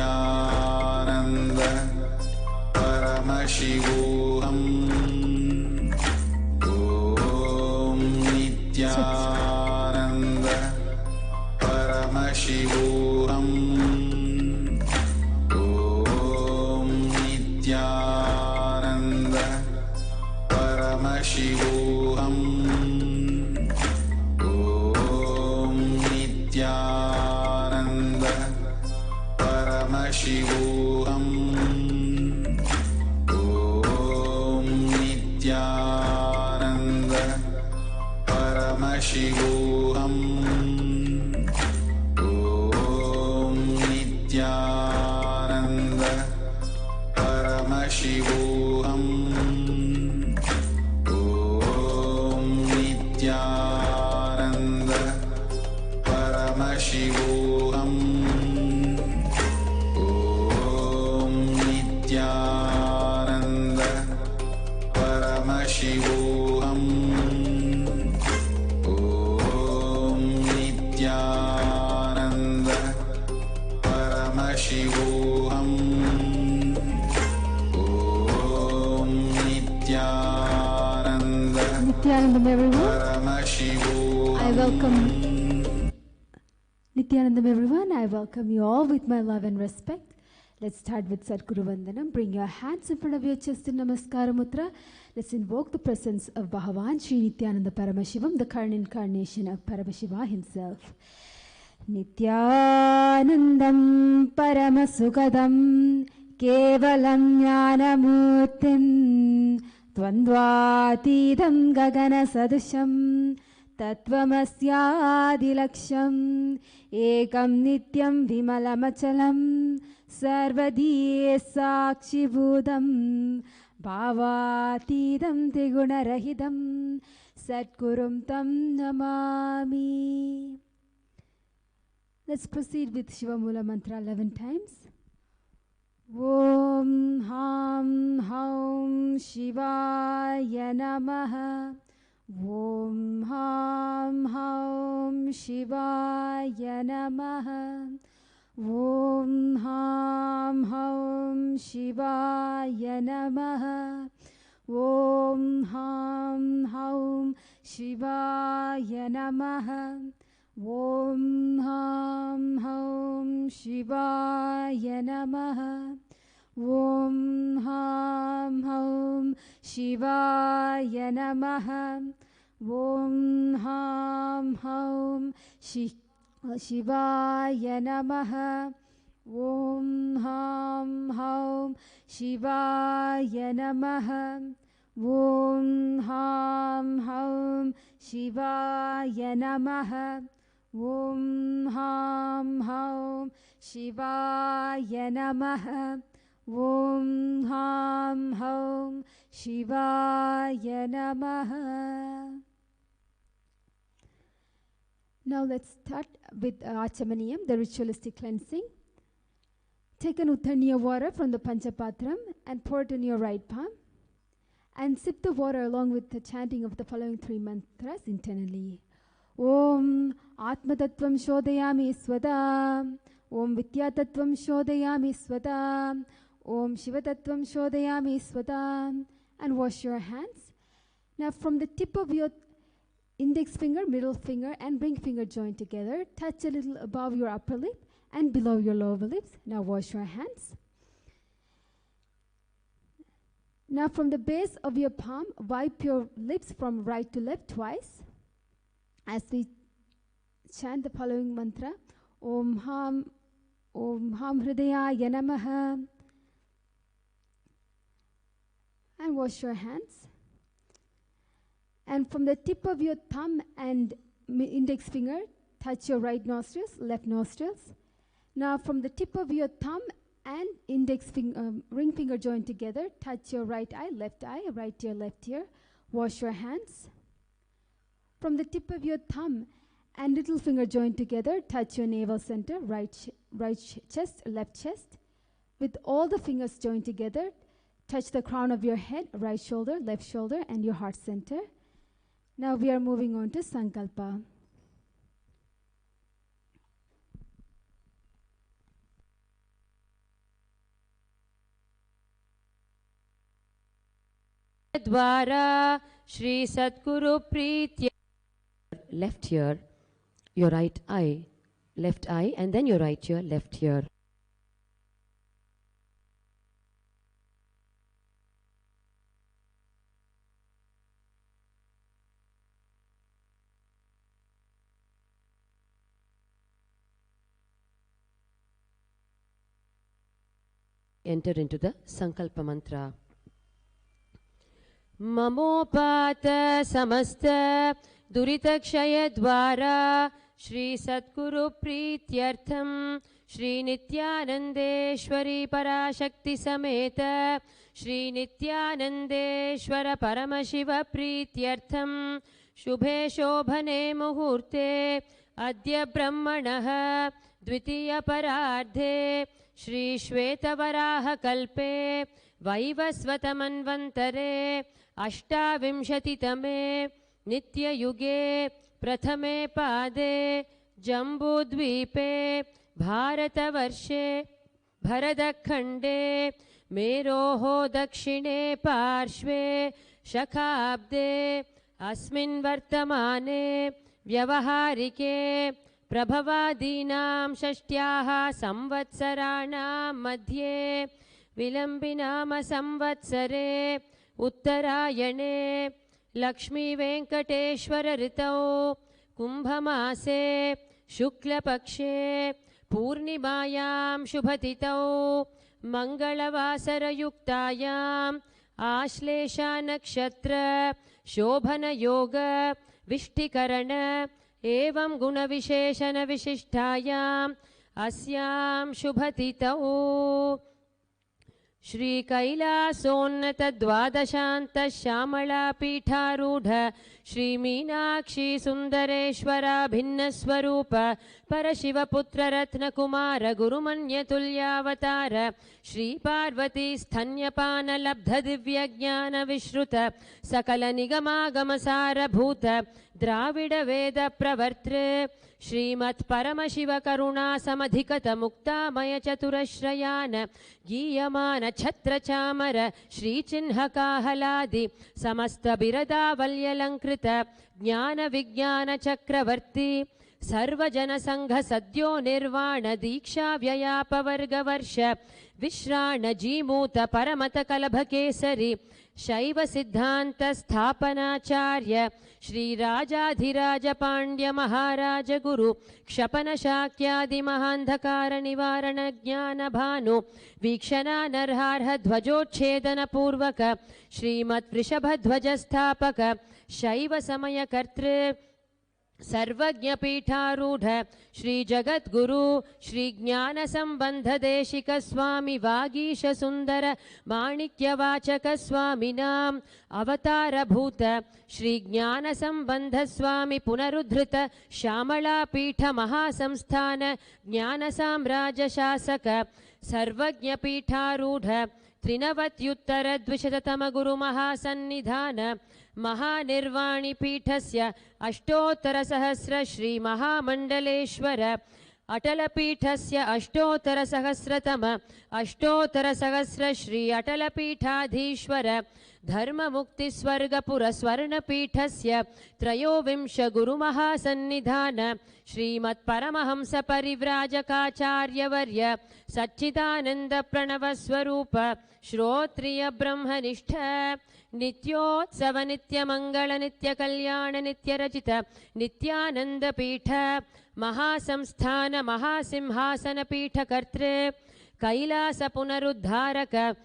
नित्यानन्द परमशिवोऽहम् ॐ नित्यानन्द परमशिवोऽहम् ॐ नित्यानन्द परमशिवोऽहम् ॐ नित्यानन्द परमशिवोऽहम् ॐ नित्यानन्द परमशिवोऽहम् ॐ नित्यानन्द परमशिवोऽहम् ॐ नित्यानन्द परमशिवोऽहम् ॐ नित्यानन्द परमशिवोऽहम् ॐ नित्यानन्द परमशिवोऽहम् ॐ Nityanand Nityanandam, everyone. I welcome Nityanandam, everyone. I welcome you all with my love and respect. Let's start with Sadguru Vandanam. Bring your hands in front of your chest in Namaskara Mudra. Let's invoke the presence of Bhagavan Sri Nityananda Paramashivam, the current incarnation of Paramashiva himself. Nityanandam Paramasukadam Kevalam Jnanamurtim Dvandvatidam Gagana Sadusham Tattvamasyadilaksham Ekam Nityam Vimalamachalam Sarvadi Sakshibhudam Bhavatidam Trigunarahidam Satgurum Tam Namami. Let's proceed with Shivamula Mantra 11 times. Om Ham Haum Shivaya Namaha. Om Ham Haum Shivaya Namaha. Om Ham Haum Shivaya Namaha. Om Ham Haum Shivaya Namaha. Om Ham Haum Shivaya Namaha. Om Ham Haum Shivaya Namaha. Om Ham Haum Shivaya Namaha. Om Ham Haum Shivaya Namaha. Om Ham Haum Shivaya Namaha. Om Ham Haum Shivaya Namaha. Om Ham Haum Shivaya Namaha. Now let's start with Achamaniyam, the ritualistic cleansing. Take an Uttaniya water from the Panchapatram and pour it in your right palm. And sip the water along with the chanting of the following 3 mantras internally. Om Atma Tattvam Shodayami Swada. Om Vidya Tattvam Shodayami Swada. Om Shiva Tattvam Shodayami Swada. And wash your hands. Now from the tip of your index finger, middle finger and ring finger joined together, touch a little above your upper lip and below your lower lips. Now wash your hands. Now from the base of your palm, wipe your lips from right to left twice as we chant the following mantra. Om Ham Hridayaya Namaha. And wash your hands. And from the tip of your thumb and index finger, touch your right nostrils, left nostrils. Now from the tip of your thumb and index ring finger joined together, touch your right eye, right ear, left ear. Wash your hands. From the tip of your thumb and little finger joined together, touch your navel center, right chest, left chest. With all the fingers joined together, touch the crown of your head, right shoulder, left shoulder, and your heart center. Now we are moving on to Sankalpa. Dwara Shri Sadguru Preetya. Left ear, your right eye, left eye, and then your right ear, left ear. Enter into the Sankalpa Mantra. Mamopata samasta duritakshaya dwara Shri Sadguru Preetyartham Shri Nityanandeshwari Parashakti Sameta Shri Nityanandeshwara Paramashiva Preetyartham Shubhe Shobhane Muhurte Adya Brahmanah Dvitiya Parardhe Shri Shvetavaraha Kalpe Vaivasvatamanvantare Ashtavimshatitame Nityayuge Prathame Pade Jambudvipe Bharatavarshe Bharadakhande Meroho Dakshine Parshve Shakhabde Asmin Vartamane Vyavaharike Prabhavadinam Shashtyaha Samvatsaranam Madhye Vilambinama Samvatsare Uttarayane Lakshmi Venkateshwara Ritau Kumbhamase Shukla Pakshe Purnimayam Shubhatitau Mangalavasara Yuktayam Ashlesha Nakshatra Shobhana Yoga Vishtikarana Evam Guna Visheshana Vishishtayam Asyam Shubhatitau Shri Kailashonnata Dvadashanta Shamala Pitharudha Shri Meenakshi Sundareshwara Bhinna Swarupa Parashiva Putra Ratna Kumara Gurumanya Tulyavatara Shri Parvati Sthanyapana Labdha Divya Jnana Vishruta Sakala Nigama Gamasara Bhuta Dravida Veda Pravartre Shrimat Paramashiva Karuna Samadhikata Mukta Maya Chaturashrayana Giyamana Chhatra Chamara Shri Chinhaka Haladi Samasta Birada Valyalankrita Jnana Vijnana Chakravarti Sarvajana Sangha Sadyo Nirvana Diksha Vyayapa Varga Varsha Vishrana Jimuta Paramata Kalabha Kesari Shaiva Siddhanta Sthapanacharya Shri Rajadhiraja Pandya Maharaja Guru Kshapana Shakyadi Mahandhakara Nivarana Jnana Bhanu Vikshana Narharha Dhvajochedana Purvaka Shrimat Vrishabha Dhvajasthapaka Shaiva Samaya Kartre Sarvajna Pitharudha Shri Jagat Guru Shri Jnana Sambandha Deshika Swami Vagisha Sundara Manikya Vachaka Swami Nam Avatara Bhuta Shri Jnana Sambandha Swami Punarudhrita Shamala Pitha Mahasamsthana Jnana Samraja Shasaka Sarvajna Pitharudha Trinavatyuttara Dvishatatama Guru Mahasannidhana Mahanirvani Pithasya Ashtotara Sahasra Shri Mahamandaleshwara Atala Pithasya Ashtotara Sahasratama Ashtotara Sahasra Shri Atala Pithadhishwara Dharma Mukti Swargapura Swarna Pithasya Trayovimsha Guru Mahasannidhana Shrimat Paramahamsa Parivrajakaacharya Varya Satchidananda Pranava Swarupa Shrotriya Brahmanistha Nityotsav Nitya Mangala Nitya Kalyana Nitya Rajita Nityananda Pitha Mahasamsthana Mahasimhasana Pitha Kartre Kailasa Punaruddharaka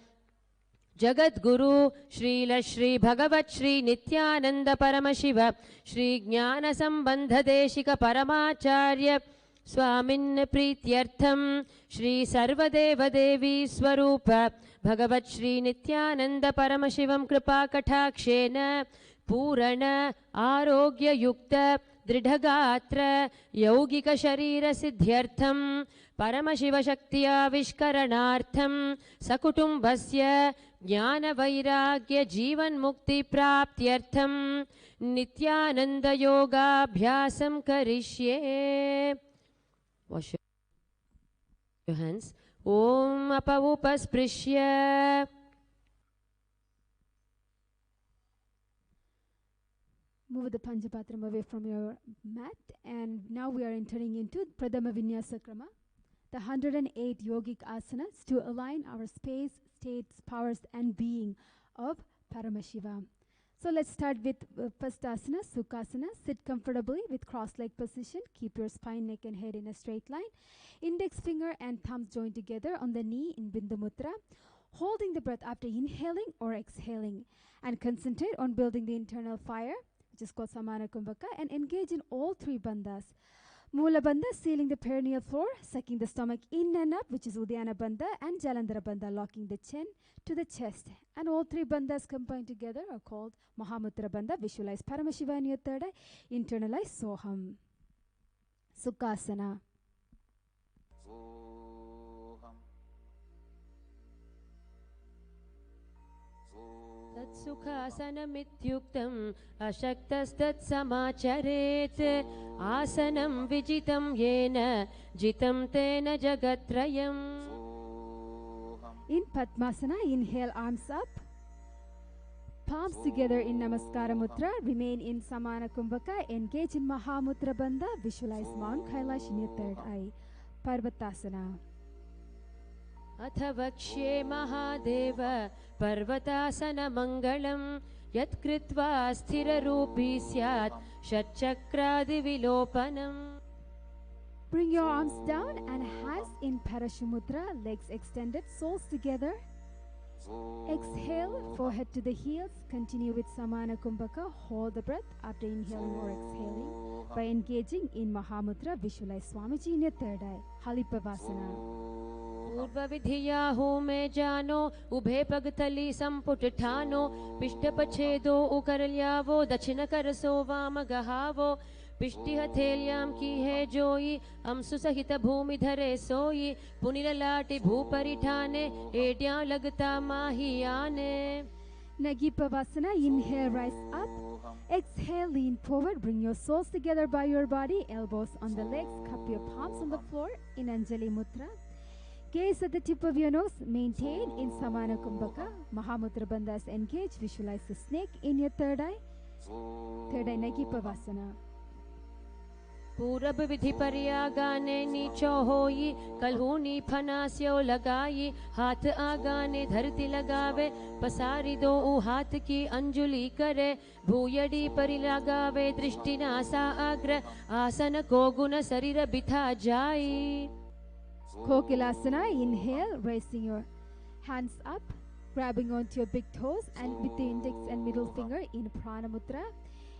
Jagat Guru Srila Shri Bhagavat Shri Nityananda Paramashiva Shri Jnana Sambandha Deshika Paramacharya Swamin Preetyartham Shri Sarvadeva Devi Swarupa Bhagavat Shri Nityananda Paramashivam Kripa Kathakshena Purana Arogya Yukta Dridhagatra Yogika Sharira Siddhyartham Paramashiva Shaktiya Vishkaranartham Sakutumbasya Jnana Vairagya Jivan Mukti Praptyartham Nityananda Yoga Abhyasam Karishye. Wash your hands. Om Apavupasprishya move the Panchapatram away from your mat, and now we are entering into Pradama Vinyasa Krama, the 108 yogic asanas to align our space, states, powers, and being of Paramashiva. So let's start with first asana, Sukhasana. Sit comfortably with cross-leg position. Keep your spine, neck, and head in a straight line. Index finger and thumbs joined together on the knee in Bindu Mudra. Holding the breath after inhaling or exhaling, and concentrate on building the internal fire, which is called Samana Kumbhaka, and engage in all three bandhas. Mula Bandha, sealing the perineal floor, sucking the stomach in and up, which is Uddiyana Bandha, and Jalandhara Bandha, locking the chin to the chest. And all three bandhas combined together are called Mahamudra Bandha. Visualize Paramashiva in your third eye. Internalize Soham. Sukhasana. तत्सुखासनमित्युक्तम् अशक्तस्तत्समाचरेत् आसनं विजितं येन जितं तेन जगत्त्रयम्. In Padmasana, inhale, arms up, palms together in Namaskara Mudra, remain in Samana Kumbhaka, engage in Mahamudra Bandha, visualize Mount Kailash in your third eye. Parvatasana. अथ वक्ष्ये महादेव पर्वतासनमङ्गलं यत्कृत्वा स्थिररूपी स्यात् षट्चक्रादिविलोपनम्. Bring your arms down and hands in Parashumudra, legs extended, soles together. Exhale, forehead to the heels. Continue with Samana Kumbhaka. Hold the breath after inhaling or exhaling. By engaging in Mahamudra, visualize Swamiji in your third eye. Halipavasana. पूर्वविधिया होमे जानो उभे पगतली संपुटठानो पिष्टपछेदो उकरल्यावो दक्षिणकरसो वामगहावो पिष्टिहथेल्यां की है जोई अंसु सहित भूमिधरे सोई पुनिरलाटि भूपरिठाने एड्यां लगता माहियाने. Nagipavasana, inhale, rise up. Exhale, lean forward. Bring your soles together by your body. Elbows on the legs. Cup your palms on the floor in Anjali Mudra. Gaze at the tip of your nose. Maintain in Samana Kumbhaka. Mahamudra Bandhas engage. Visualize the snake in your third eye. Third eye, Nagipavasana. पूरब विधि पर्यागाने नीचो होई कलहूनी फनास्यो लगाई हाथ आगाने धरती लगावे पसारी दो हाथ की अंजुली करे भूयडी परि लगावे दृष्टि नासा अग्र आसन को गुण शरीर बिथा जाई. Kokilasana, inhale, raising your hands up, grabbing onto your big toes and with the index and middle finger in Prana Mudra.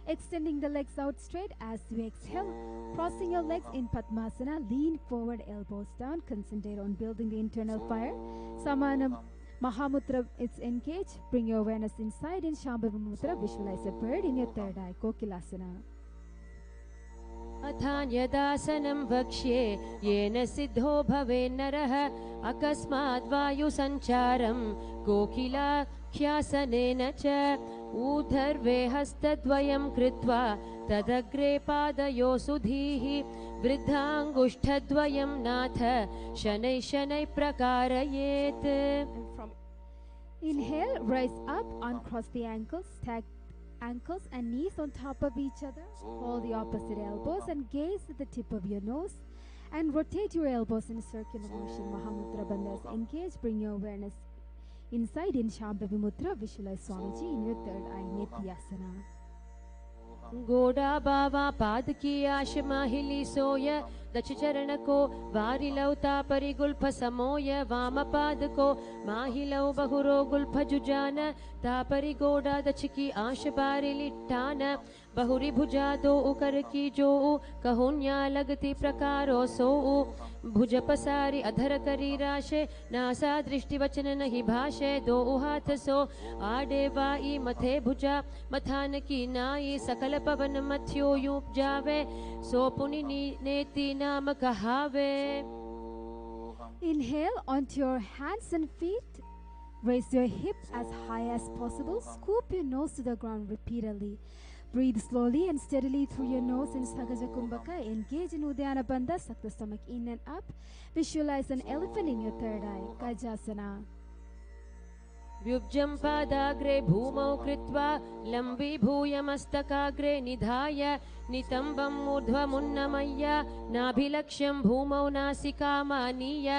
Extending the legs out straight as you exhale. Crossing your legs in Padmasana. Lean forward, elbows down. Concentrate on building the internal fire. Samana Mahamudra is engaged. Bring your awareness inside in Shambhava Mudra. Visualize a bird in your third eye. Kokilasana. अथान्यदासनं वक्ष्ये येन सिद्धो भवे नरः अकस्मात् वायुसञ्चारं कोकिलाख्यासनेन च ऊर्ध्वे हस्तद्वयं कृत्वा तदग्रे पादयो सुधीः वृद्धाङ्गुष्ठद्वयं नाथ शनैः शनैः प्रकारयेत्. Inhale, rise up, uncross the ankles, stack ankles and knees on top of each other. Hold the opposite elbows and gaze at the tip of your nose and rotate your elbows in a circular motion. Mahamudra Bandhas engage. Bring your awareness inside in Shambhavi Mudra. Visualize Swamiji in your third eye, Netyasana. गोड़ा बावा पाद की आश माहिली सोय दक्ष चरण को वारिलौ तापरि Gulf समोय वाम पाद को माहिलौ बहुरो Gulf जुजान तापरि गोड़ा दक्ष की आश बारिलिट्टान बहुरी भुजा दो उकर की जो कहुन्या लगती प्रकारो सो भुज पसारी अधर करी राशे नासा दृष्टि वचन नहीं भाषे दो हाथ सो आडे वाई मथे भुजा मथान की नाई सकल पवन मथ्यो यूप जावे सो पुनि नेति नाम कहावे. Inhale onto your hands and feet. Raise your hips as high as possible. Scoop your nose to the ground repeatedly. Breathe slowly and steadily through your nose in Sagaja Kumbhaka. Engage in Uddiyana Bandha. Suck the stomach in and up. Visualize an elephant in your third eye. Gajasana. व्युब्जं पादाग्रे भूमौ कृत्वा लम्बीभूय मस्तकाग्रे निधाय नितम्बं ऊर्ध्वमुन्नमय्य नाभिलक्ष्यं भूमौ नासिकामानीय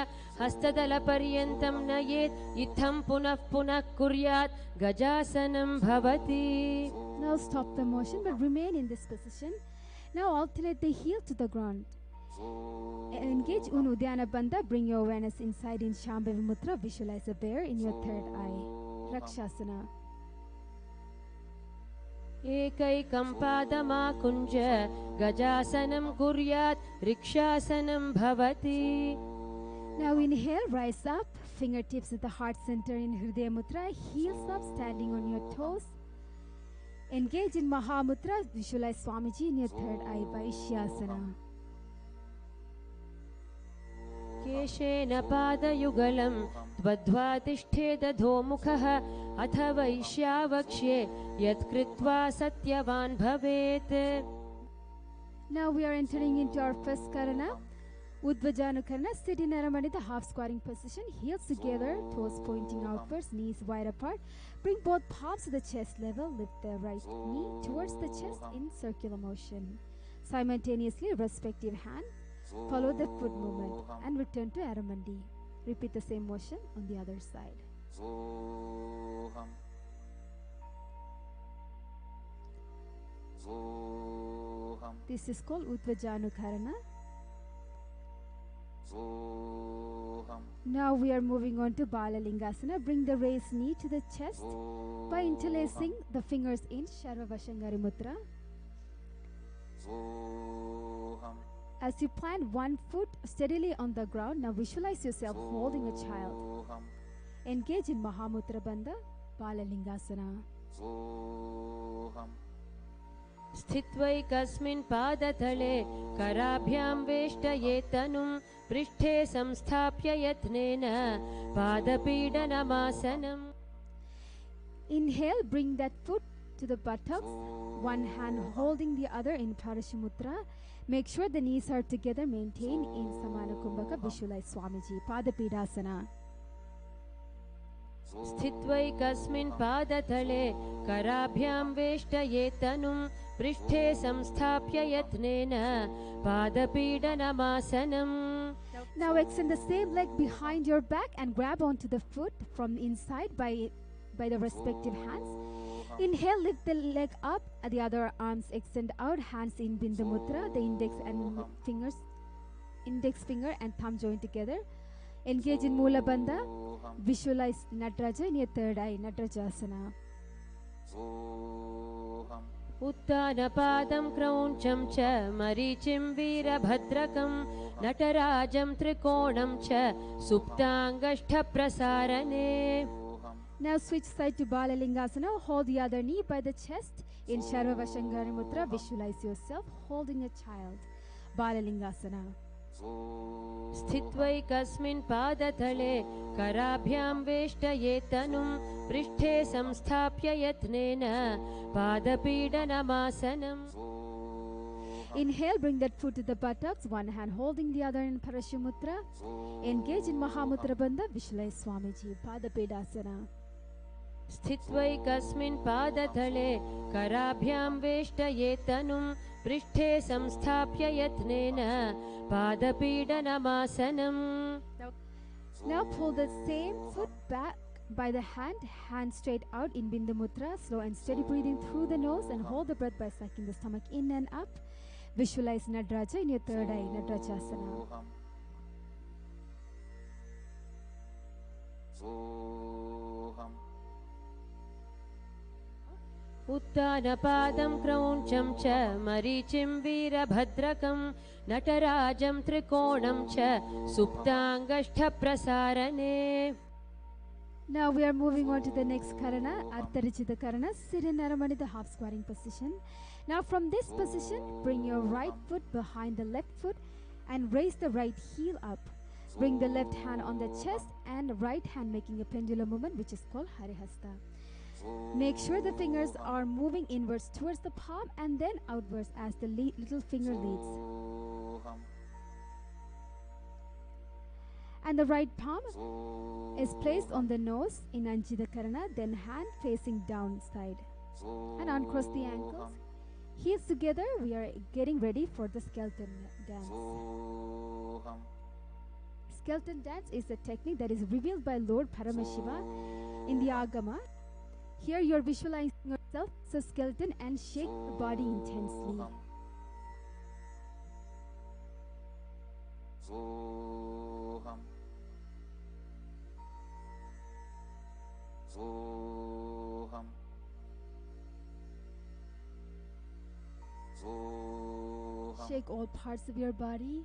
हस्तदलपर्यन्तं नयेत् इत्थं पुनः पुनः कुर्यात् गजासनं भवति. Now stop the motion but remain in this position. Now alternate the heel to the ground. Engage Uddiyana Bandha. Bring your awareness inside in Shambhavi Mudra. Visualize a bear in your third eye. Rakshasana. एकैकं पादमाकुञ्ज गजासनं कुर्यात् रिक्षासनं भवति. Now inhale, rise up. Fingertips at the heart center in Hridaya Mudra. Heels up, standing on your toes. Engage in Mahamudra. Visualize Swamiji in your third eye. Vaishyasana. केशेन पादयुगलं त्वद्ध्वा तिष्ठेदधोमुखः अथ वैश्यावक्ष्ये यत्कृत्वा सत्यवान् भवेत्. Now we are entering into our first karana. Udvajanukarana. Sit in Aramani, the half squatting position. Heels together, toes pointing outwards, knees wide apart. Bring both palms to the chest level. Lift the right knee towards the chest in circular motion. Simultaneously, respective hand. Follow the foot movement and return to Aramandi. Repeat the same motion on the other side. This is called Udvajanukarana. Now we are moving on to Balalingasana. Bring the raised knee to the chest by interlacing the fingers in Sharvavashangari Mudra. As you plant one foot steadily on the ground, now visualize yourself holding a child. Engage in Mahamudra Bandha, Balalingasana. स्थित्वैकस्मिन् पादतले कराभ्यां वेष्टये तनुं पृष्ठे संस्थाप्य यत्नेन पादपीडनमासनम्. Inhale, bring that foot to the buttocks, one hand holding the other in Parashimudra. Make sure the knees are together, maintain in Samana Kumbhaka. Visualize Swamiji, Padapidasana. स्थित्वैकस्मिन् पादतले कराभ्यां वेष्टये तनुं पृष्ठे संस्थाप्य यत्नेन पादपीडनमासनम्. Now extend the same leg behind your back and grab onto the foot from inside by the respective hands. Inhale, lift the leg up, the other arms extend out, hands in Bindu Mudra, the index finger and thumb joined together. Engage in Mula Bandha. Visualize Nadraja in your third eye, Nadrajasana. उत्तानपादं क्रौञ्चं च मरीचिं वीरभद्रकं नटराजं त्रिकोणं च सुप्ताङ्गष्ठप्रसारणे. Now switch side to Balalingasana. Hold the other knee by the chest in Sharvavashangari Mudra. Visualize yourself holding a child. Balalingasana. स्थित्वैकस्मिन् पादतले कराभ्यां वेष्टये तनुं पृष्ठे संस्थाप्य यत्नेन पादपीडनमासनम्. Inhale, bring that foot to the buttocks, one hand holding the other in Parashimudra. Engage in Mahamudra Bandha. Visualize Swamiji, Padapedasana. स्थित्वैकस्मिन् पादतले कराभ्यां वेष्टये तनुं पृष्ठे संस्थाप्य यत्नेन पादपीडनमासनम्. Now pull the same foot back by the hand, hand straight out in Bindu Mudra. Slow and steady breathing through the nose and hold the breath by sucking the stomach in and up. Visualize Nadraja in your third eye, Nadrajasana. उत्तानपादं क्रौञ्चं च मरीचिं वीरभद्रकं नटराजं त्रिकोणं च सुप्ताङ्गष्ठप्रसारणे. Now we are moving on to the next karana, Artarichita Karana. Sit in Aramani, the half squatting position. Now from this position, bring your right foot behind the left foot and raise the right heel up. Bring the left hand on the chest and right hand making a pendulum movement, which is called Harihasta. Make sure the fingers are moving inwards towards the palm and then outwards as the little finger leads. And the right palm is placed on the nose in Anjita Karana, then hand facing downside. And uncross the ankles. Heels together, we are getting ready for the skeleton dance. Skeleton dance is a technique that is revealed by Lord Paramashiva in the Agama. Here you are visualizing yourself as a skeleton and shake your body intensely. Shake all parts of your body,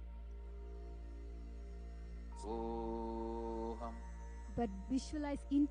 but visualize in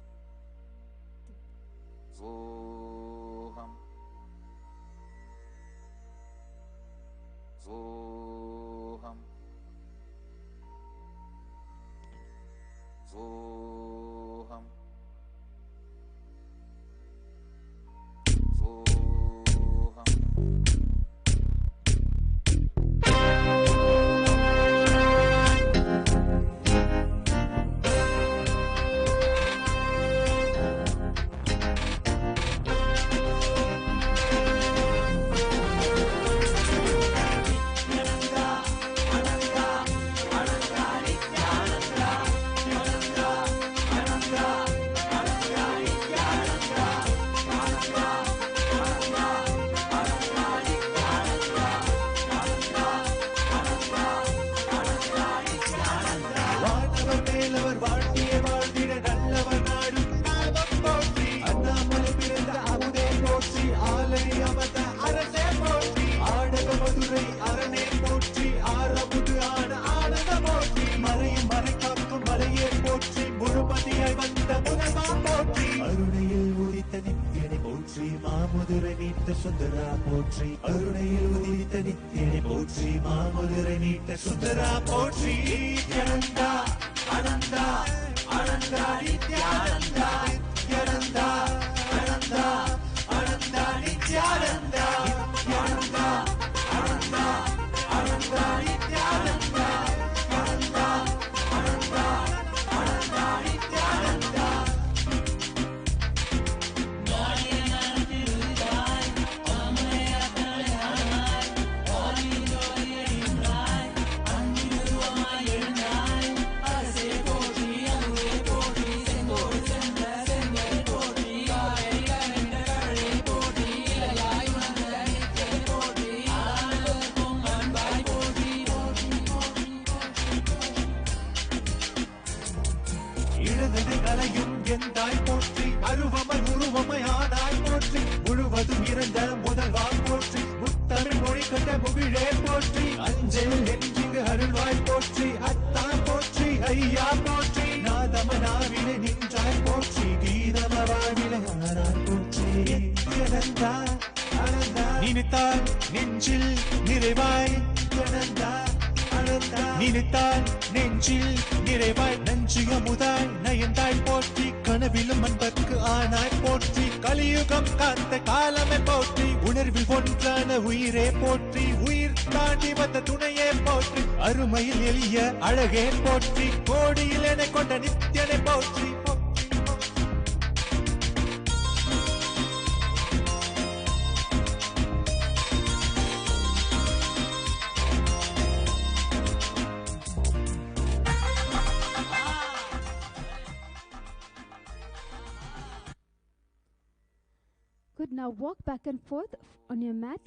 Good. Now walk back and forth on your mat,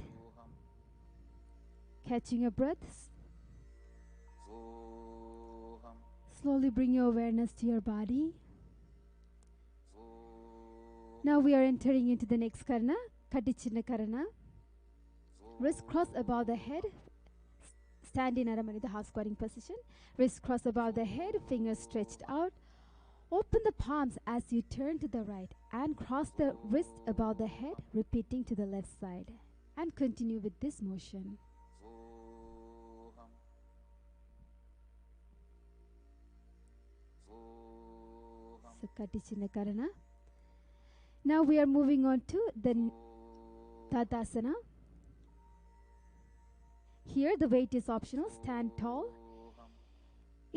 catching your breaths. Slowly bring your awareness to your body. Now we are entering into the next karana, Katichinna Karana. Wrist cross above the head. Stand in Aramani, the half squatting position. Wrist cross above the head, fingers stretched out. Open the palms as you turn to the right and cross the wrist above the head, repeating to the left side. And continue with this motion. So Katichinna Karana. Now we are moving on to the Tadasana. Here the weight is optional. Stand tall.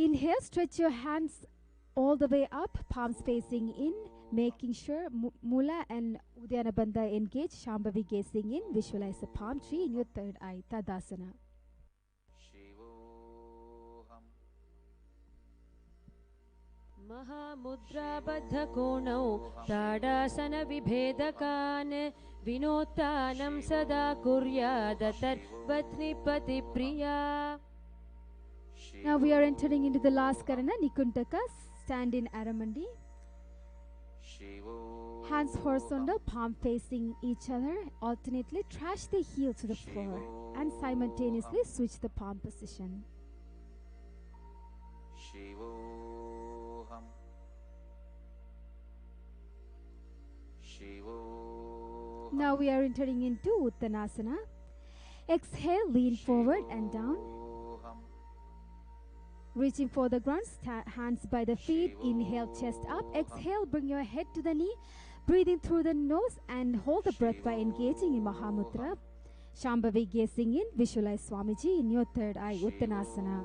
Inhale, stretch your hands all the way up, palms facing in, making sure Mula and Uddiyana Bandha engage, Shambhavi gazing in, visualize a palm tree in your third eye, Tadasana. शिवोऽहम् महामुद्राबद्धकोणौ ताडासनविभेदकान् विनोत्तानं सदा कुर्यादतर्पत्निपतिप्रिया. Now we are entering into the last Karana, Nikuntaka. Stand in Aramandi. Hands horizontal, palm facing each other. Alternately trash the heel to the floor and simultaneously switch the palm position. शिवोऽहम् शिवोऽहम् Now we are entering into Uttanasana. Exhale, lean forward and down. Reaching for the ground, hands by the feet. Inhale, chest up. Exhale, bring your head to the knee. Breathing through the nose and hold the breath by engaging in Mahamudra. Shambhavi gazing in. Visualize Swamiji in your third eye, Uttanasana.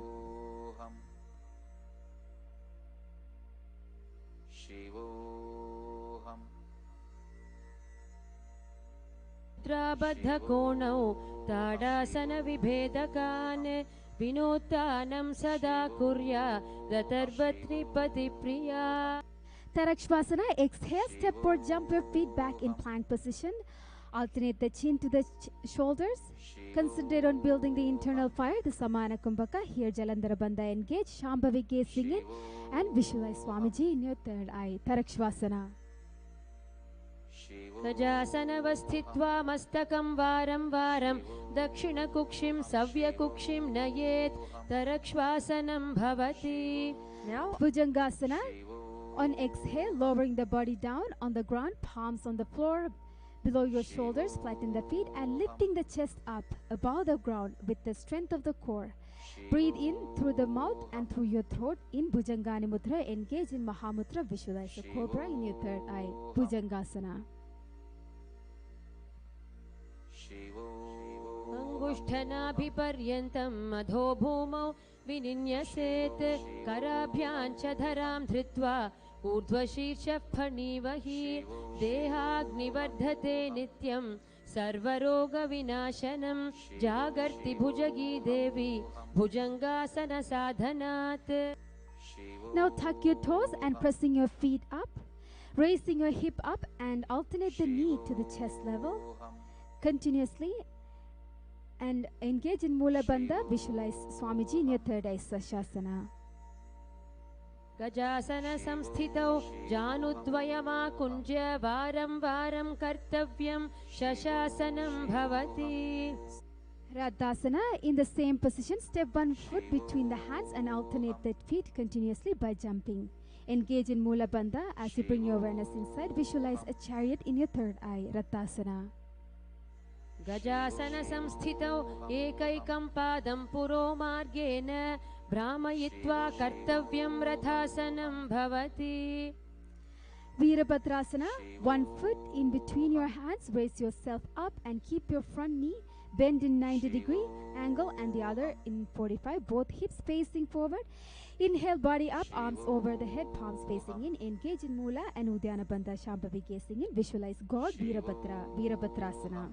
शिवोऽहम् मुद्राबद्धकोणौ ताडासनविभेदकान् विनोत्तानं सदा कुर्यादतर्पत्निपतिप्रिया. Tarakshvasana. Exhale, step or jump your feet back in plank position. Alternate the chin to the shoulders. Concentrate on building the internal fire, the Samana Kumbhaka. Here Jalandhara Bandha engage. Shambhavi gazing in and visualize Swamiji in your third eye. Tarakshvasana. गजासनवस्थित्वा मस्तकं वारं वारं दक्षिणकुक्षिं सव्यकुक्षिं नयेत् तरक्श्वासनं भवति. Now Bhujangasana. On exhale, lowering the body down on the ground, palms on the floor, below your shoulders, flatten the feet and lifting the chest up above the ground with the strength of the core. Breathe in through the mouth and through your throat in Bhujangani Mudra. Engage in Mahamudra. Visualize a cobra in your third eye. Bhujangasana. अंगुष्ठनाभिपर्यन्तं मधो भूमौ विनिन्यसेत् कराभ्यां च धरां धृत्वा ऊर्ध्वशीर्षः फणीवहि देहाग्निवर्धते नित्यं सर्वरोगविनाशनं जागर्ति भुजगी देवी भुजङ्गासनसाधनात्. Now tuck your toes and pressing your feet up, raising your hip up and alternate the knee to the chest level continuously and engage in Mula Bandha. Visualize Swamiji in your third eye, Sashasana. गजासन संस्थितौ जानुद्वयमाकुञ्ज्य वारं वारं कर्तव्यं शशासनं भवति. Radhasana. In the same position, step one foot between the hands and alternate the feet continuously by jumping. Engage in Mula Bandha. As you bring your awareness inside, visualize a chariot in your third eye, Radhasana. गजासन संस्थितौ एकैकं पादं पुरो मार्गेण भ्रामयित्वा कर्तव्यं रथासनं भवति. Virabhadrasana. One foot in between your hands, raise yourself up and keep your front knee bend in 90-degree angle and the other in 45, both hips facing forward. Inhale, body up, arms over the head, palms facing in. Engage in Mula and Uddiyana Bandha. Shambhavi gazing in. Visualize God, Virabhadrasana.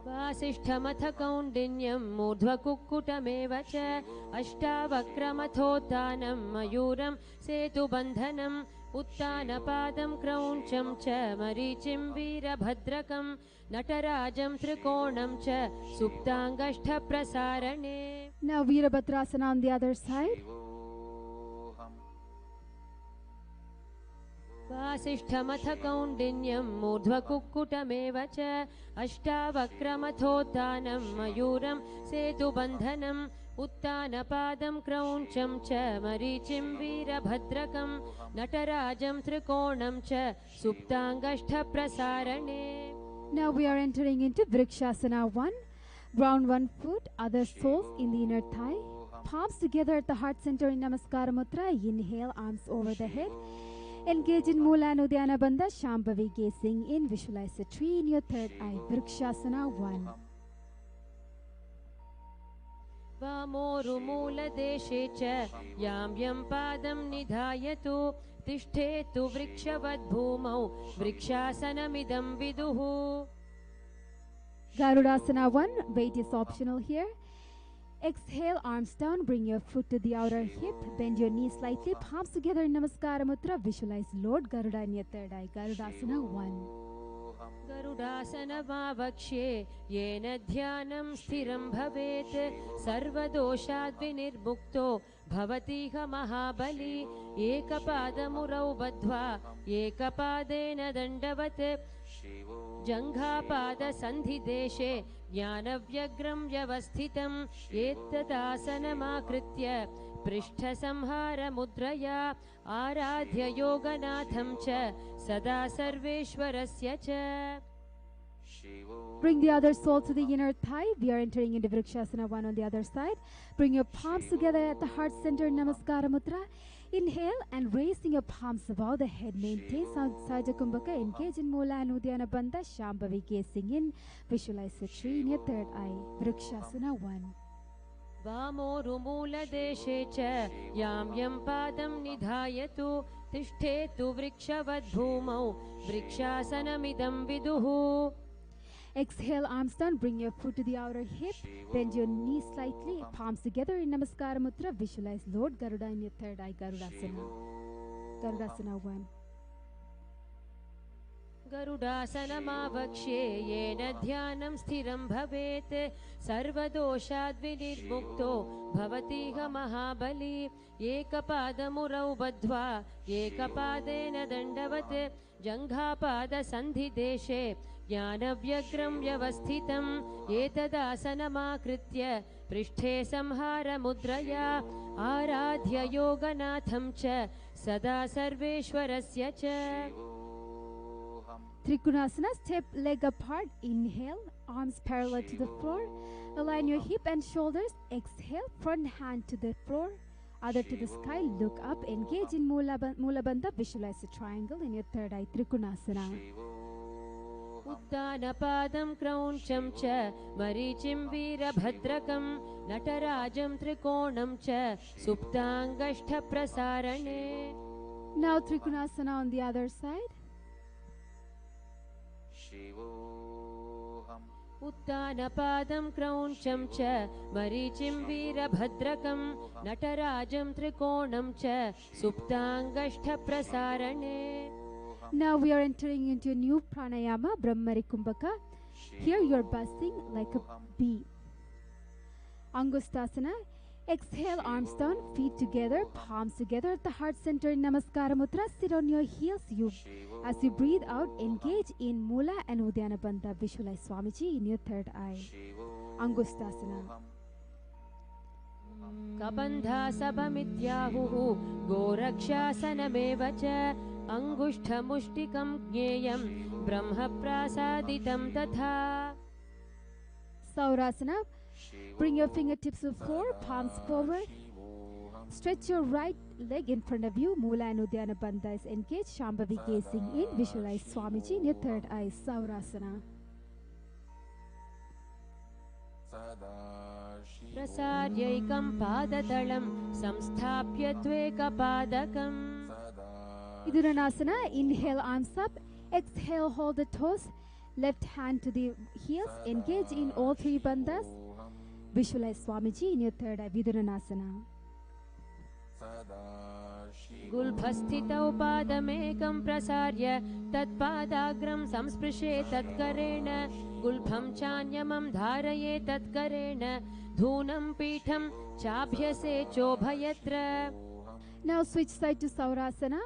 वासिष्ठमथ कौण्डिन्यं मूर्ध्वकुक्कुटमेव च अष्टावक्रमथोत्थानं मयूरं सेतुबन्धनम् उत्तानपादं क्रौञ्चं च मरीचिं वीरभद्रकं नटराजं त्रिकोणं च सुप्ताङ्गष्ठप्रसारणे. Now Virabhadrasana on the other side. वासिष्ठमथ कौण्डिन्यं मूर्ध्वकुक्कुटमेव च अष्टावक्रमथोत्थानं मयूरं सेतुबन्धनम् उत्तानपादं क्रौञ्चं च मरीचिं वीरभद्रकं नटराजं त्रिकोणं च सुप्ताङ्गष्ठप्रसारणे. Now we are entering into Vrikshasana 1. Ground one foot, other soles in the inner thigh. Palms together at the heart center in Namaskara Mudra. Inhale, arms over the head. Engage in Mula and Uddiyana Bandha. Shambhavi gazing in. Visualize a tree in your third eye. Vrikshasana 1. वामोरुमूलदेशे च यां यं पादं निधायतु तिष्ठेतु वृक्षवद्भूमौ वृक्षासनमिदं विदुः. Garudasana 1, weight is optional here. Exhale, arms down, bring your foot to the outer hip, bend your knees slightly, palms together in Namaskara Mudra. Visualize Lord Garuda in your third eye. Garudasana 1. गरुडासनमावक्ष्ये येन ध्यानं स्थिरं भवेत् सर्वदोषाद्विनिर्मुक्तो भवतीह महाबली. एकपादमुरौ बद्ध्वा एकपादेन दण्डवत् जङ्घापादसन्धिदेशे ज्ञानव्यग्रं व्यवस्थितम्. एतदासनमाकृत्य पृष्ठसंहारमुद्रया आराध्य योगनाथं च सदा सर्वेश्वरस्य च. Bring the other sole to the inner thigh. We are entering into Vrikshasana 1 on the other side. Bring your palms together at the heart center, Namaskara Mudra. Inhale and raising your palms above the head. Maintain Sajja Kumbhaka. Engage in Mula and Uddiyana Bandha. Shambhavi gazing in. Visualize the tree in your third eye. Vrikshasana 1. वामोरुमूलदेशे च यां यं पादं निधायतु तिष्ठेतु वृक्षवद्भूमौ वृक्षासनमिदं विदुः. Exhale, arms down, bring your foot to the outer hip, bend your knees slightly, palms together in Namaskara Mudra. Visualize Lord Garuda in your third eye, Garudasana. Garudasana 1. गरुडासनमावक्ष्ये येन ध्यानं स्थिरं भवेत् सर्वदोषाद्विनिर्मुक्तो भवतीह महाबली. एकपादमुरौ बद्ध्वा एकपादेन दण्डवत् जङ्घापादसन्धिदेशे ज्ञानव्यग्रं व्यवस्थितम्. एतदासनमाकृत्य पृष्ठे संहारमुद्रया आराध्य योगनाथं च सदा सर्वेश्वरस्य च. Trikonasana, step leg apart. Inhale, arms parallel to the floor. Align your hip and shoulders. Exhale, front hand to the floor, other to the sky. Look up, engage in Mula Bandha. Visualize a triangle in your third eye, Trikonasana. उत्तानपादं क्रौञ्चं च मरीचिं वीरभद्रकं नटराजं त्रिकोणं च सुप्ताङ्गष्ठप्रसारणे. Now Trikonasana on the other side. उत्तानपादं क्रौञ्चं च मरीचिं वीरभद्रकं नटराजं त्रिकोणं च सुप्ताङ्गष्ठप्रसारणे. Now we are entering into a new pranayama, Brahmari Kumbhaka. Here you are buzzing like a bee. Angustasana. Exhale, arms down, feet together, palms together at the heart center in Namaskara Mudra. Sit on your heels. As you breathe out, engage in Mula and Uddiyana Bandha. Visualize Swamiji in your third eye. Angustasana. कबन्धासभमित्याहुः गोरक्षासनमेव च अङ्गुष्ठमुष्टिकं ज्ञेयं ब्रह्मप्रासादितं तथा. Saurasana. Bring your fingertips to the floor, palms forward. Stretch your right leg in front of you. Mula and Uddiyana Bandha is engaged. Shambhavi gazing in. Visualize Swamiji in your third eye. Saurasana. प्रसार्यैकं पादतलं संस्थाप्य द्वेकपादकम्. Vidurvanasana. Inhale, arms up. Exhale, hold the toes. Left hand to the heels. Engage in all three bandhas. Visualize Swamiji in your third eye. Vidurvanasana. गुल्फस्थितौ पादमेकं प्रसार्य तत्पादाग्रं संस्पृशे तत्करेण गुल्फं चान्यमं धारये तत्करेण धूनं पीठं चाभ्यसे चोभयत्र. Now switch side to Saurasana.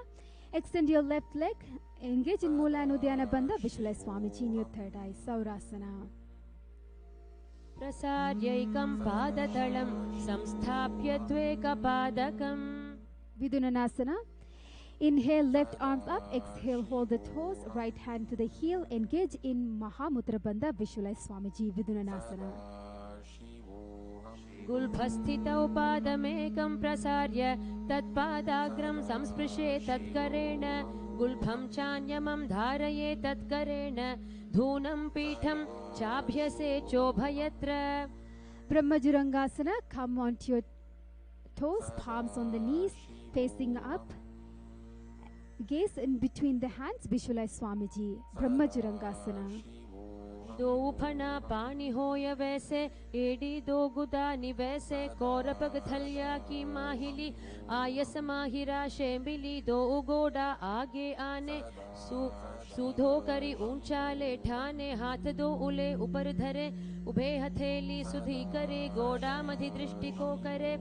Extend your left leg. Engage in Mula and Uddiyana Bandha. Visualize Swamiji in your third eye. Saurasana. प्रसार्यैकं पादतलं संस्थाप्य द्वेकपादकम्. Vidunanasana. Inhale, left arms up. Exhale, hold the toes. Right hand to the heel. Engage in Mahamudra Bandha. Visualize Swamiji. Vidunanasana. गुल्फस्थितौ पादमेकं प्रसार्य तत्पादाग्रं संस्पृशे तत्करेण गुल्फं चान्यमं धारये तत्करेण धूनं पीठं चाभ्यसे चोभयत्र. Brahmajurangasana, come onto your toes, palms on the knees, facing up. Gaze in between the hands, visualize Swamiji. Brahmajurangasana. दो फना पानी होय वैसे AD दो गुदानी वैसे कौरपग थलिया की माहिली आयस माहिरा शेमिली दो उगोड़ा आगे आने सूधो करी ऊंचा ले ठाने हाथ दो उले ऊपर धरे उभे हथेली सुधी करे गोड़ा मधि दृष्टि को करे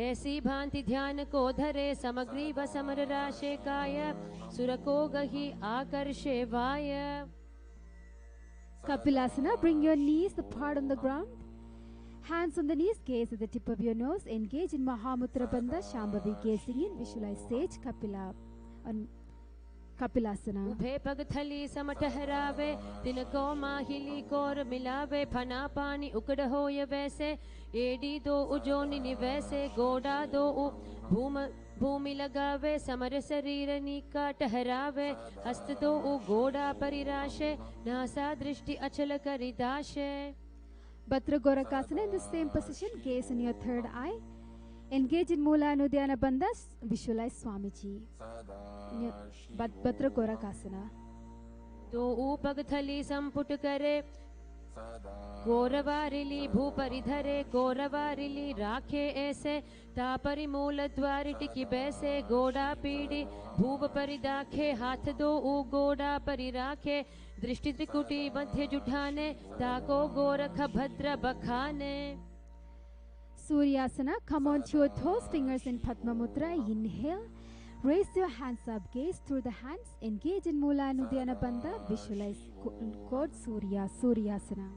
ऐसी भांति ध्यान को धरे समग्री व समर राशे काय सुर को गही आकर्षे वाय. Kapilasana, bring your knees apart on the ground. Hands on the knees, gaze at the tip of your nose. Engage in Mahamudra Bandha, Shambhavi, gazing in. Visualize sage Kapila on Kapilasana. उभे पग थली सम ठहरावे तिनको माहिली core मिलावे फना पानी उकड़ होय वैसे AD दो उजोनि निवैसे गोड़ा दो भूमि लगावे समर शरीर नीका ठहरावे हस्त दो गोड़ा परिराशे नासा दृष्टि अचल करिदाशे. Bhadra Gorakasana, in the same position, gaze in your third eye. Engage in Mula Anudyana Bandhas, visualize Swamiji. Bhadra Gorakasana. दो पग थली संपुट करे गौरवारिली भूपरिधरे गौरवारिली राखे ऐसे तापरि मूल द्वारि टिकी बैसे गोड़ा पीड़ी भूप परिदाखे हाथ दो गोड़ा परिराखे दृष्टि त्रिकुटी मध्य जुठाने ताको गोरख भद्र बखाने. Suryasana, come onto your toes, fingers in Padma Mudra. Inhale. Raise your hands up, gaze through the hands. Engage in Mula Anudyana Bandha. Visualize God Suryasana.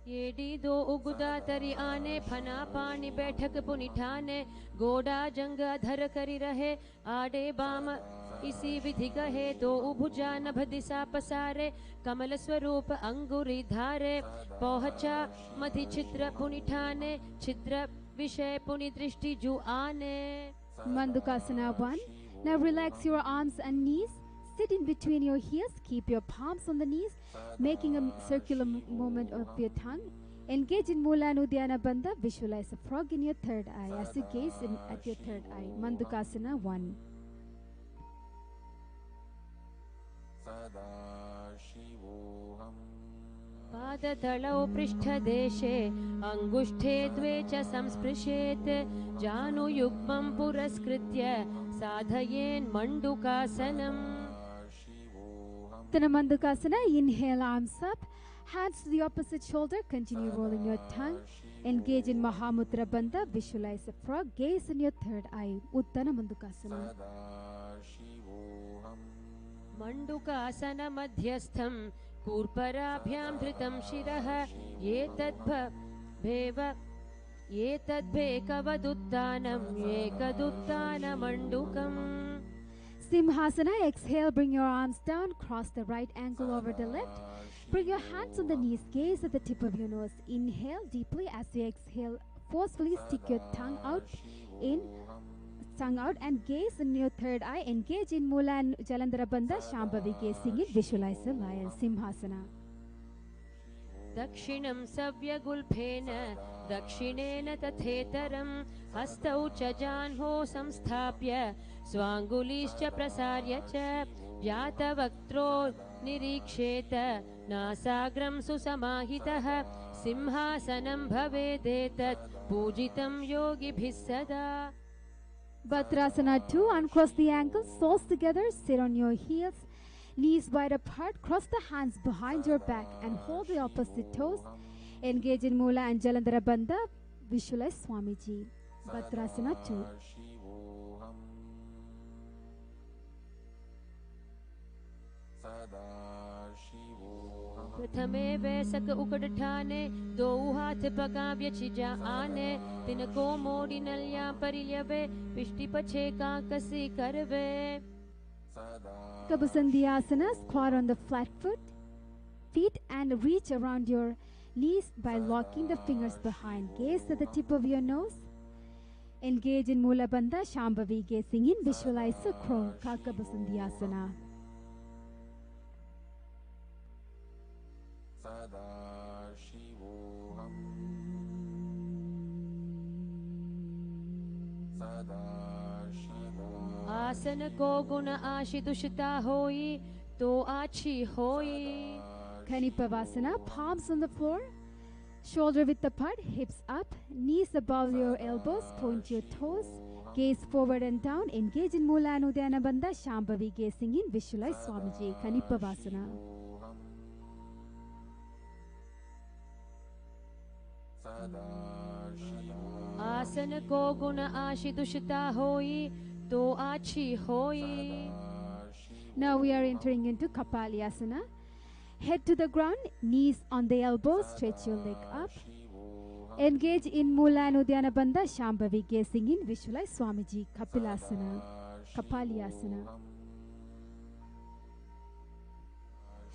एडी दो उगुदा तरी आने फना पानी बैठक पुनिठाने गोड़ा जंग धर करी रहे आडे बाम इसी विधि कहे दो भुजा नभ दिशा पसारे कमल स्वरूप अंगुरी धारे पहुंचा मधि छिद्र पुनिठाने छिद्र विषय पुनि दृष्टि जु आने. Mandukasana 1. Now relax your arms and knees. Sit in between your heels. Keep your palms on the knees, making a circular movement of your tongue. Engage in Mula Anudyana Bandha. Visualize a frog in your third eye as you gaze at your third eye. Mandukasana 1. पादतलौ पृष्ठदेशे अङ्गुष्ठे द्वे च संस्पृशेत् जानुयुग्मं पुरस्कृत्य साधयेन् मण्डुकासनम्. Mandukasana, inhale, arms up, hands to the opposite shoulder, continue rolling your tongue. Engage in Mahamudra Bandha, visualize a frog, gaze in your third eye. Uttana Mandukasana. मण्डुकासन मध्यस्थं कूर्पराभ्यां धृतं शिरः एतद्भेकवदुत्थानम् एकदुत्थानमण्डुकम्. Simhasana, exhale, bring your arms down, cross the right ankle over the left. Bring your hands on the knees, gaze at the tip of your nose. Inhale deeply. As you exhale, forcefully stick your tongue out and gaze in your third eye. Engage in Mula and Jalandhara Bandha, Shambhavi, gazing it. Visualize the lion. Simhasana. दक्षिणं सव्यगुल्फेन दक्षिणेन तथेतरं हस्तौ च जाह्नौ संस्थाप्य स्वाङ्गुलीश्च प्रसार्य च व्यातवक्त्रो निरीक्षेत नासाग्रं सुसमाहितः सिंहासनं भवेदेतत् पूजितं योगिभिः सदा. Bhadrasana 2. Uncross the ankles, soles together, sit on your heels. Knees wide apart, cross the hands behind your back and hold the opposite toes. Engage in Mula and Jalandhara Bandha. Visualize Swamiji. Bhadrasana 2. प्रथमे वैसक उकड़ ठाने दो हाथ पकाव्य छिजा आने तिनको मोड़ी नलिया परिल्यवे पिष्टि पछे का कसी करवे. Kabusandhyasana, squat on the flat feet and reach around your knees by locking the fingers behind. Gaze at the tip of your nose. Engage in Mula Bandha, Shambhavi, gazing in. Visualize a crow, Kakabusandhyasana. आसन को गुण आशी दुष्टा होई तो आछी होई. Kanipavasana, palms on the floor, shoulder width apart, hips up, knees above your elbows, point your toes, gaze forward and down, engage in Mula and Uddiyana Bandha, Shambhavi gazing in, visualize Swamiji, Kanipavasana. आसन को गुण आशी दुष्टा होई तो आछी होई. Now we are entering into Kapalyasana. Head to the ground, knees on the elbows, stretch your leg up. Engage in Mula and Uddiyana Bandha, Shambhavi gazing in, visualize Swamiji, Kapilasana, Kapalyasana.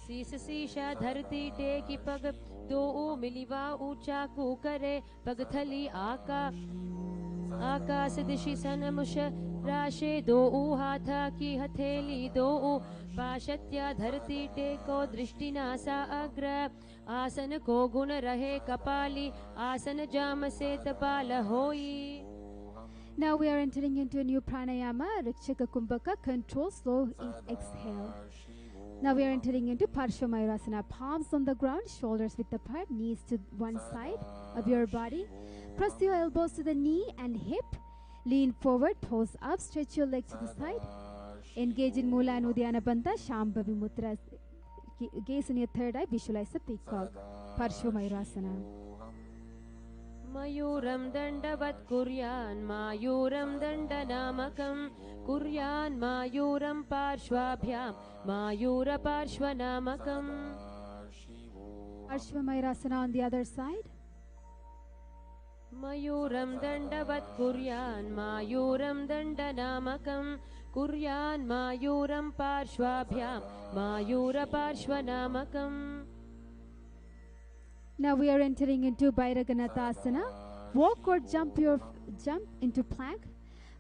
शीश शीशा धरती टेकी पग दो मिलिवा ऊंचा कू करे पग थली आकाश दिशि सनमुष राशे दो हाथा की हथेली दो पाशत्या धरती टेको दृष्टि नासा अग्र आसन को गुण रहे कपाली आसन जाम से तपाल होई. Now we are entering into a new pranayama, Rikshaka Kumbhaka, control, slow exhale. Now we are entering into Parshvamayurasana, palms on the ground, shoulders width apart, knees to one side of your body. Press your elbows to the knee and hip. Lean forward, toes up, stretch your legs to the side. Engage in Mula and Uddiyana Bandha, Shambhavi Mudra. Gaze in your third eye, visualize a peacock. Parshvamayurasana. मयूरं दण्डवत् कुर्यान् मायूरं दण्डनामकं कुर्यान् मायूरं पार्श्वाभ्यां मायूरपार्श्वनामकम्. Parshvamayurasana on the other side. मयूरं दण्डवत् कुर्यान् मायूरं दण्डनामकं कुर्यान् मायूरं पार्श्वाभ्यां मायूरपार्श्वनामकम्. Now we are entering into Bhairaganathasana. Walk or jump into plank.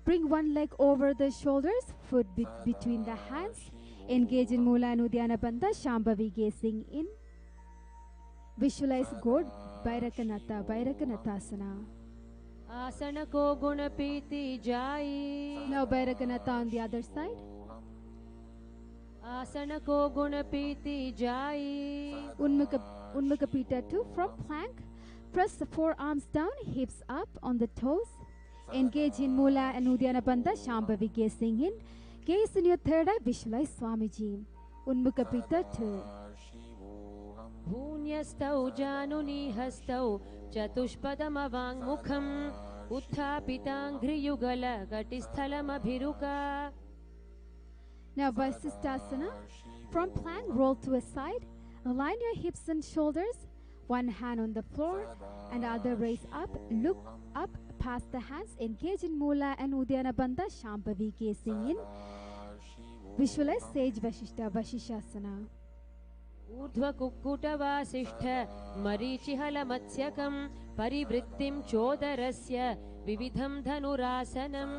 Bring one leg over the shoulders, foot between the hands. Engage in Mula and Uddiyana Bandha, Shambhavi gazing in. Visualize God, Bhairaganathasana. आसन को गुण पीती जाई. Now Bhairaganatha on the other side. आसन को गुण पीती जाई. Unmukha Pita 2. From plank, press the forearms down, hips up on the toes. Engage in Mula and Uddiyana Bandha, Shambhavi gazing in. Gaze in your third eye, visualize Swamiji. Unmukha Pita 2. भून्यस्तौ जानुनिहस्तौ चतुष्पदमवाङ्मुखम् उत्थापिताङ्घ्रियुगल घटिस्थलमभिरुका. Now Vasisthasana. From plank, roll to a side. Align your hips and shoulders. One hand on the floor and other raise up. Look up past the hands. Engage in Mula and Uddiyana Bandha, Shambhavi gazing in. Visualize Sage Vasishta, Vashishasana. ऊर्ध्व कुक्कुट वासिष्ठ मरीचिहल मत्स्यकं परिवृत्तिं चोदरस्य विविधं धनुरासनम्.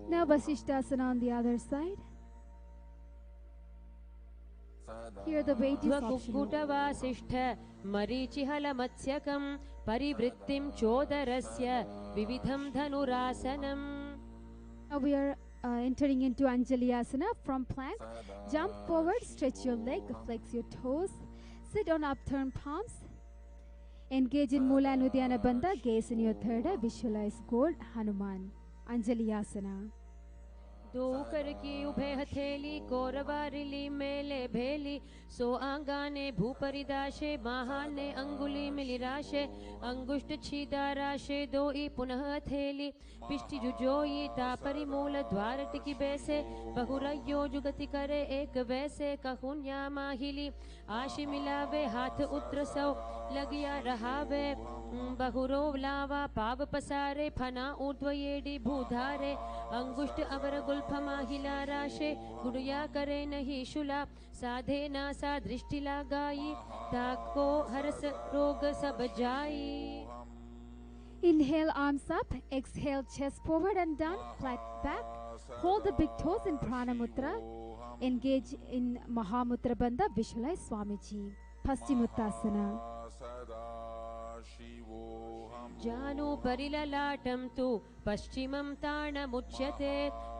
Now Vasishthasana on the other side. Here the weight is optional. कुक्कुट वासिष्ठ मरीचिहल मत्स्यकं परिवृत्तिं चोदरस्य विविधं धनुरासनम्. Now we are entering into Anjali Asana. From plank, jump forward, stretch your leg, flex your toes, sit on upturned palms. Engage in Mula and Uddiyana Bandha, gaze in your third eye, visualize God, Hanuman. Anjali Asana. दो कर की उभय हथेली कौरवारिली मेले भेली सो आंगाने भूपरिदाशे महाने अंगुली मिलिराशे अंगुष्ठ छीदाराशे दो E पुनः हथेली पिष्टि जुजोई तापरि मूल द्वार टिकी बैसे बहुरयो जुगति करे एक वैसे कहुन्या माहिली आशि मिलावे हाथ उत्र सौ लगिया रहावे बहुरो लावा पाव पसारे फना ऊर्ध्वयेडी भूधारे अंगुष्ठ अवर गुल्फ माहिला राशे गुड़िया करे नहीं शुला साधे नासा दृष्टि लगाई ताको हरस रोग सब जाई. Inhale, arms up. Exhale, chest forward and down, flat back. Hold the big toes in Pranamudra. Engage in Mahamudra Bandha. Visualize Swamiji. Paschimottanasana. जानुपरिललाटं तु पश्चिमं ताणमुच्यते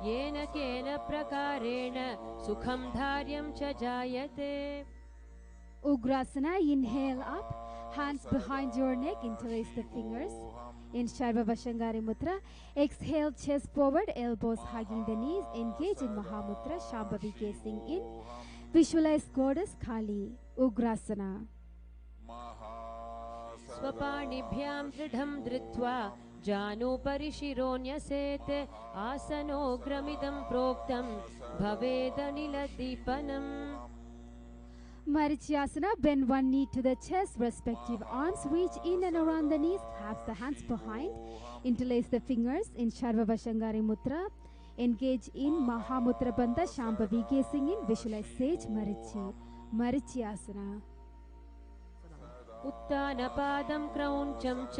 येन केन प्रकारेण सुखं धार्यं च जायते. Ugrasana, inhale up, hands behind your neck, interlace the fingers in Sarvabhashangari Mudra. Exhale, chest forward, elbows hugging the knees, engage in Mahamudra, Shambhavi gazing in. Visualize Goddess Kali, Ugrasana. स्वपाणिभ्यां दृढं धृत्वा जानुपरिशिरोन्यसेते आसनोग्रमिदं प्रोक्तं भवेदनिलदीपनम्. Marichyasana, bend one knee to the chest, respective arms reach in and around the knees, clasp the hands behind, interlace the fingers in Sarvabhashangari Mudra, engage in Mahamudra Bandha, Shambhavi gazing in, visualize Sage Marichyasana. उत्तानपादं क्रौञ्चं च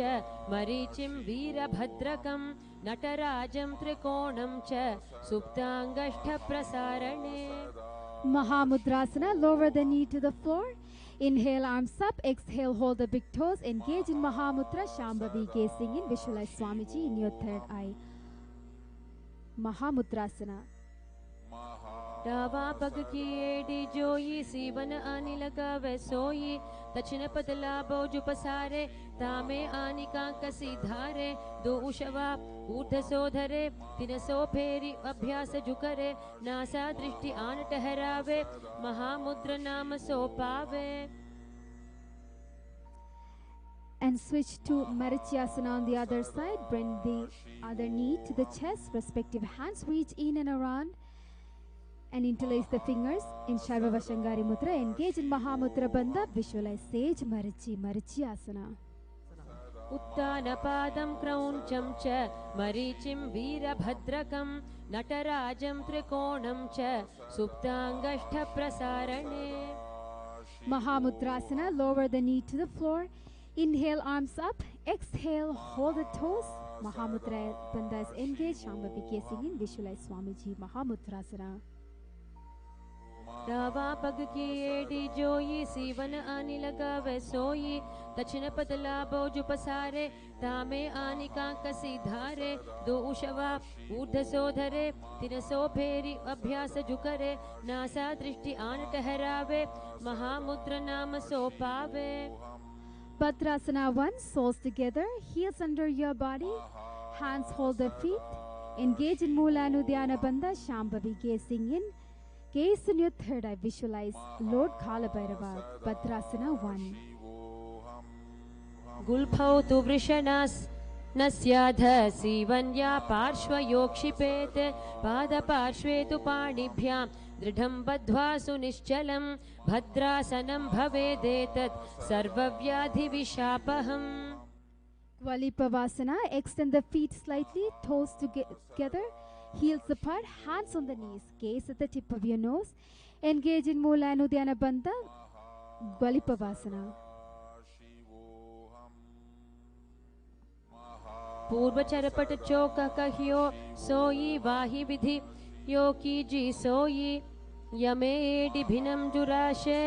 मरीचिं वीरभद्रकं नटराजं त्रिकोणं च सुप्ताङ्गष्ठप्रसारणे. Mahamudrasana, lower the knee to the floor. Inhale, arms up. Exhale, hold the big toes. Engage in Mahamudra, Shambhavi gazing in. Visualize Swamiji in your third eye. Mahamudrasana. डावा पग की AD जोई सीवन आनी लगा वे सोई दक्षिण पदला बोजु पसारे तामे आनी कांकसी धारे दो उशवा ऊर्ध सोधरे तिन सो फेरी अभ्यास जुकरे नासा दृष्टि आन ठहरावे महामुद्र नाम सो पावे. And switch to Marichyasana on the other side. Bring the other knee to the chest. Respective hands reach in and around. And interlace the fingers in Sarvabhashangari Mudra. Engage in Mahamudra Bandha. Visualize Sage Marichyasana. उत्तानपादं क्रौञ्चं च मरीचिं वीरभद्रकं नटराजं त्रिकोणं च सुप्ताङ्गष्ठप्रसारणे. Mahamudrasana, lower the knee to the floor. Inhale, arms up. Exhale, hold the toes. Mahamudra Bandha is engaged. Shambhavi gazing in. Visualize Swamiji Mahamudrasana. डावा पग की AD जोई सीवन आनी लगा वे सोई दक्षिण पतला बोजु पसारे तामे आनी कांकसी धारे दो उशवा ऊर्ध सोधरे तिन सो फेरी अभ्यास जुकरे नासा दृष्टि आन ठहरावे महामुद्र नाम सो पावे. Bhadrasana 1, soles together, heels under your body, hands hold the feet, engage in Moolanudhyana Bandha, Shambhavi gazing in. Gaze in your third eye, visualize Lord Kalabhairava. Bhadrasana 1. गुल्फौ तु वृषणास् न स्याध सीवन्या पार्श्वयोक्षिपेत् पादपार्श्वे तु पाणिभ्यां दृढं बद्ध्वा सुनिश्चलं भद्रासनं भवेदेतत् सर्वव्याधिविशापहम्. Valipavasana, extend the feet slightly, toes together, heels apart, hands on the knees, gaze at the tip of your nose, engage in Moolanudhyana Bandha, Valipavasana. पूर्व चरपट चौक कहियो सोई वाही विधि यो कीजी सोई यमे एडि भिन्नं जुराशे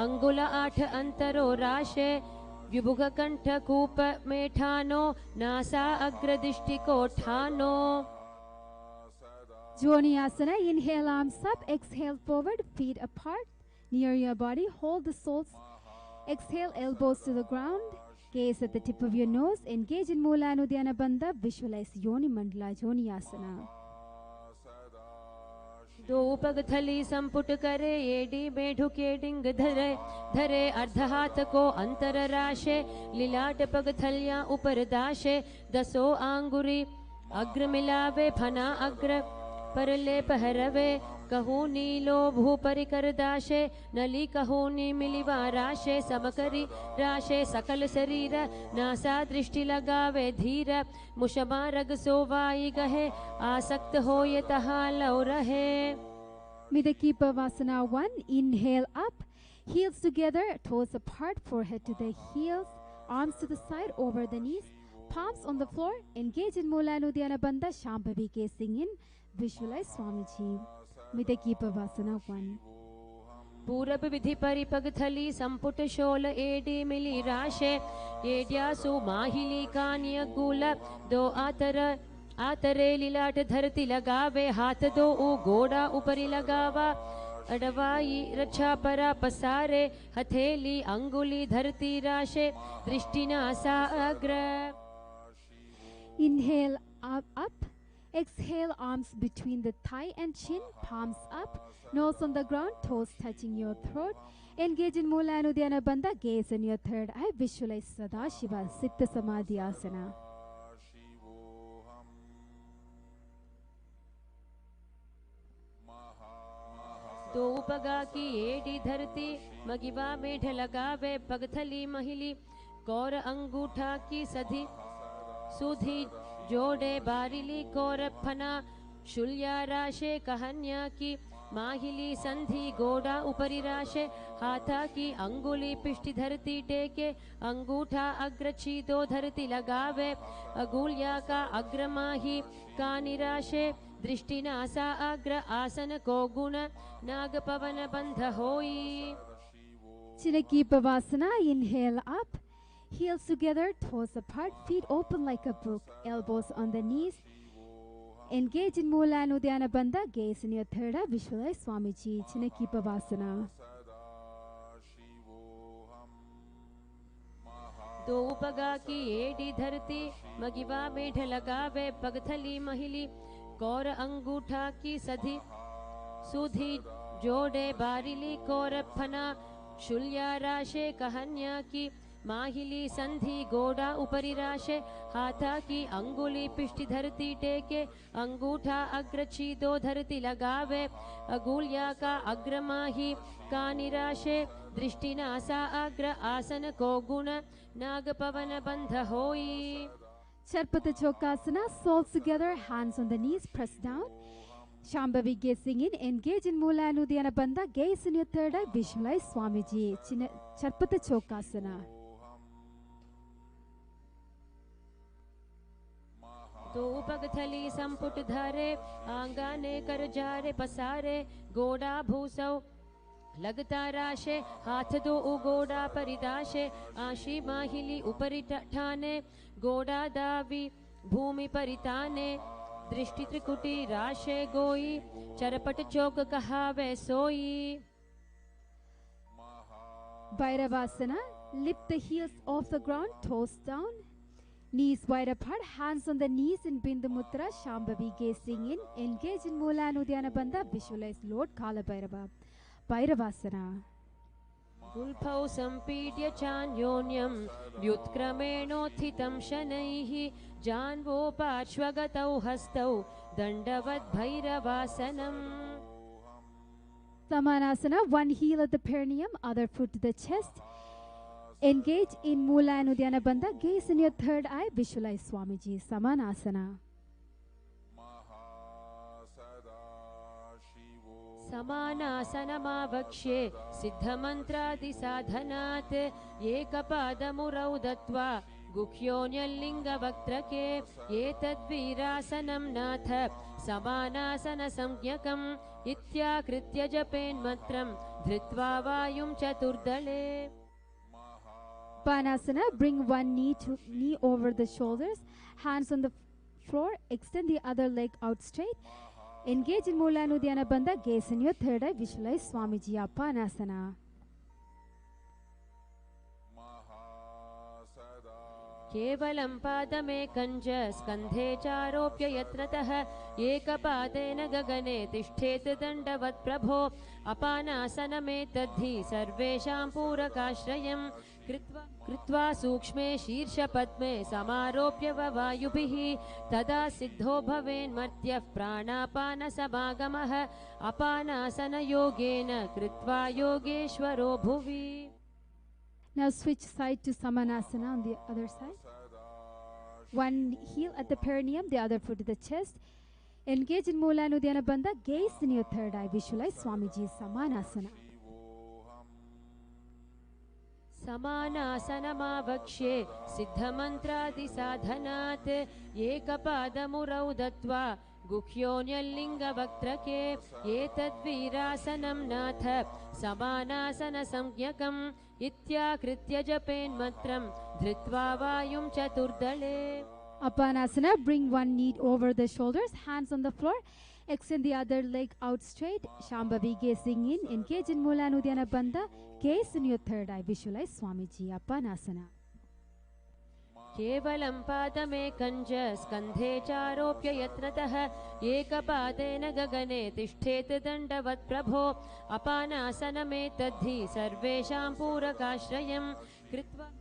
अंगुल 8 अंतरो राशे विभुग कंठ कूप मेठानो नासा अग्रदृष्टि कोठानो. Jnanasana, inhale, arms up, exhale forward, feet apart, near your body, hold the soles, exhale, elbows to the ground, gaze at the tip of your nose, engage in Moolanudhyana Bandha, visualize Yoni Mandala, Jnanasana. दो पग थली संपुट करे AD में ढुके डिंग धरे धरे अर्ध हाथ को अंतर राशे लीलाट पग थलियां ऊपर दाशे दसो आंगुरी अग्र मिलावे फना अग्र परले पहरवे कहूँ नीलो भू परिकर दाशे नली कहूँ नी मिलिवा राशे समकरी राशे सकल शरीर नासा दृष्टि लगावे धीर मुशमा रग सोवाई गहे आसक्त हो ये तहा लौ रहे. Midakipavasana 1, inhale up, heels together, toes apart, forehead to the heels, arms to the side, over the knees, palms on the floor, engage in Moolanudhyana Bandha, Shambhavi gazing in, visualize Swamiji. Midakipavasana 1. पूरब विधि परिपगथली संपुट शोल AD मिली राशे एड्यासु माहिली Kanye गुल दो आतरे लिलाट धरती लगावे हाथ दो ऊ घोड़ा ऊपरी लगावा अडवाई रक्षा परा पसारे हथेली अंगुली धरती राशे दृष्टिना साग्र Inhale up. Exhale, arms between the thigh and chin, palms up, nose on the ground, toes touching your throat. Engage in Mula and Uddiyana Bandha, gaze in your third eye, visualize Sadashiva, Siddha Samadhi Asana. To उपगा Ki AD धरती मगिवा मेढ लगावे पगथली महिली कौर अंगूठा की सधी सुधी जोड़े बारिली कौर फना शुल्या राशे कहन्या की माहिली संधि गोड़ा उपरी राशे हाथा की अंगुली पिष्टि धरती टेके अंगूठा अग्रची दो धरती लगावे अगुलिया का अग्रमाही का निराशे दृष्टि नासा अग्र आसन को गुण नाग पवन बंध होई Chinakipavasana, inhale up, heels together, toes apart, feet open like a book, elbows on the knees. Engage in Mula and Uddiyana Bandha, gaze in your third eye, visualize Swamiji, Chinakipavasana. दो उपगा की एडी धरती मगिवा मेढ लगावे पगथली महिली कौर अंगूठा की सधी सुधी जोड़े बारिली कौर फना शुल्या राशे कहन्या की माहिली संधि गोड़ा उपरी राशे हाथा की अंगुली पिष्टि धरती टेके अंगूठा अग्रची दो धरती लगावे अगुलिया का अग्रमाही का निराशे दृष्टि नासा अग्र आसन को गुण नाग पवन बंध होई Charpata Chokasana, soles together, hands on the knees, press down. Shambhavi gazing in, engage in Mula and Uddiyana Bandha, gaze in your third eye, visualize Swamiji, Charpata Chokasana. तो उपगथली संपुट धारे आंगाने कर जारे पसारे गोड़ा भूसौ लगता राशे हाथ दो उगोड़ा परिदाशे आशी माहिली उपरि ठाने गोड़ा दावी भूमि परिताने दृष्टि त्रिकुटी राशे गोई चरपट चौक कहावे सोई Bhairavasana, lift the heels off the ground, toes down, knees wide apart, hands on the knees in Bindu Mudra, Shambhavi gazing in, engage in Mula and Uddiyana Bandha, visualize Lord Kala Bhairava. Bhairavasana. गुल्फौ सम्पीड्य चान्योन्यं व्युत्क्रमेणोत्थितं शनैः जान्वो पार्श्वगतौ हस्तौ दण्डवद् भैरवासनम् Samanasana, one heel at the perineum, other foot to the chest. Engage in Mula and Uddiyana Bandha, gaze in your third eye, visualize Swamiji, Samanasana. समानासनमावक्ष्ये सिद्धमन्त्रादिसाधनात् एकपादमुरौ दत्त्वा गुह्योऽन्यलिङ्गवक्त्रके एतद्वीरासनं नाथ समानासनसंज्ञकम् इत्याकृत्य जपेन्मन्त्रं धृत्वा वायुं चतुर्दले Panasana, bring one knee over the shoulders, hands on the floor, extend the other leg out straight. Engage in Mula and Uddiyana Bandha, gaze in your third eye, visualize Swamiji, Panasana. केवलं पादमेकञ्च स्कन्धे चारोप्य यत्रतः एकपादेन गगने तिष्ठेत् दण्डवत् प्रभो अपानासनमेतद्धि सर्वेषां पूरकाश्रयं कृत्वा सूक्ष्मे शीर्षपद्मे समारोप्य वायुभिः तदा सिद्धो भवेन्मर्त्यः प्राणापानसमागमः अपानासनयोगेन कृत्वा योगेश्वरो भुवि. Now switch side to Samanasana on the other side. One heel at the perineum, the other foot to the chest. Engage in Mula and Uddiyana Bandha, gaze in your third eye, visualize Swamiji, Samanasana. समानासनमावक्ष्ये सिद्धमन्त्रादिसाधनात् एकपादमुरौ दत्त्वा गुह्योऽन्यलिङ्गवक्त्रके एतद्वीरासनं नाथ समानासनसंज्ञकम् इत्याकृत्य जपेन्मन्त्रं धृत्वा वायुं चतुर्दले. Apanasana, bring one knee over the shoulders, hands on the floor. Extend the other leg out straight. Shambhavi gazing in. Engage in Mula Nudyana Bandha. Gaze in your third eye. Visualize Swamiji. Apanasana. केवलं पादमेकञ्च स्कन्धे चारोप्य यत्नतः एकपादेन गगने तिष्ठेत् दण्डवत् प्रभो अपानासनमेतद्धि सर्वेषां पूरकाश्रयं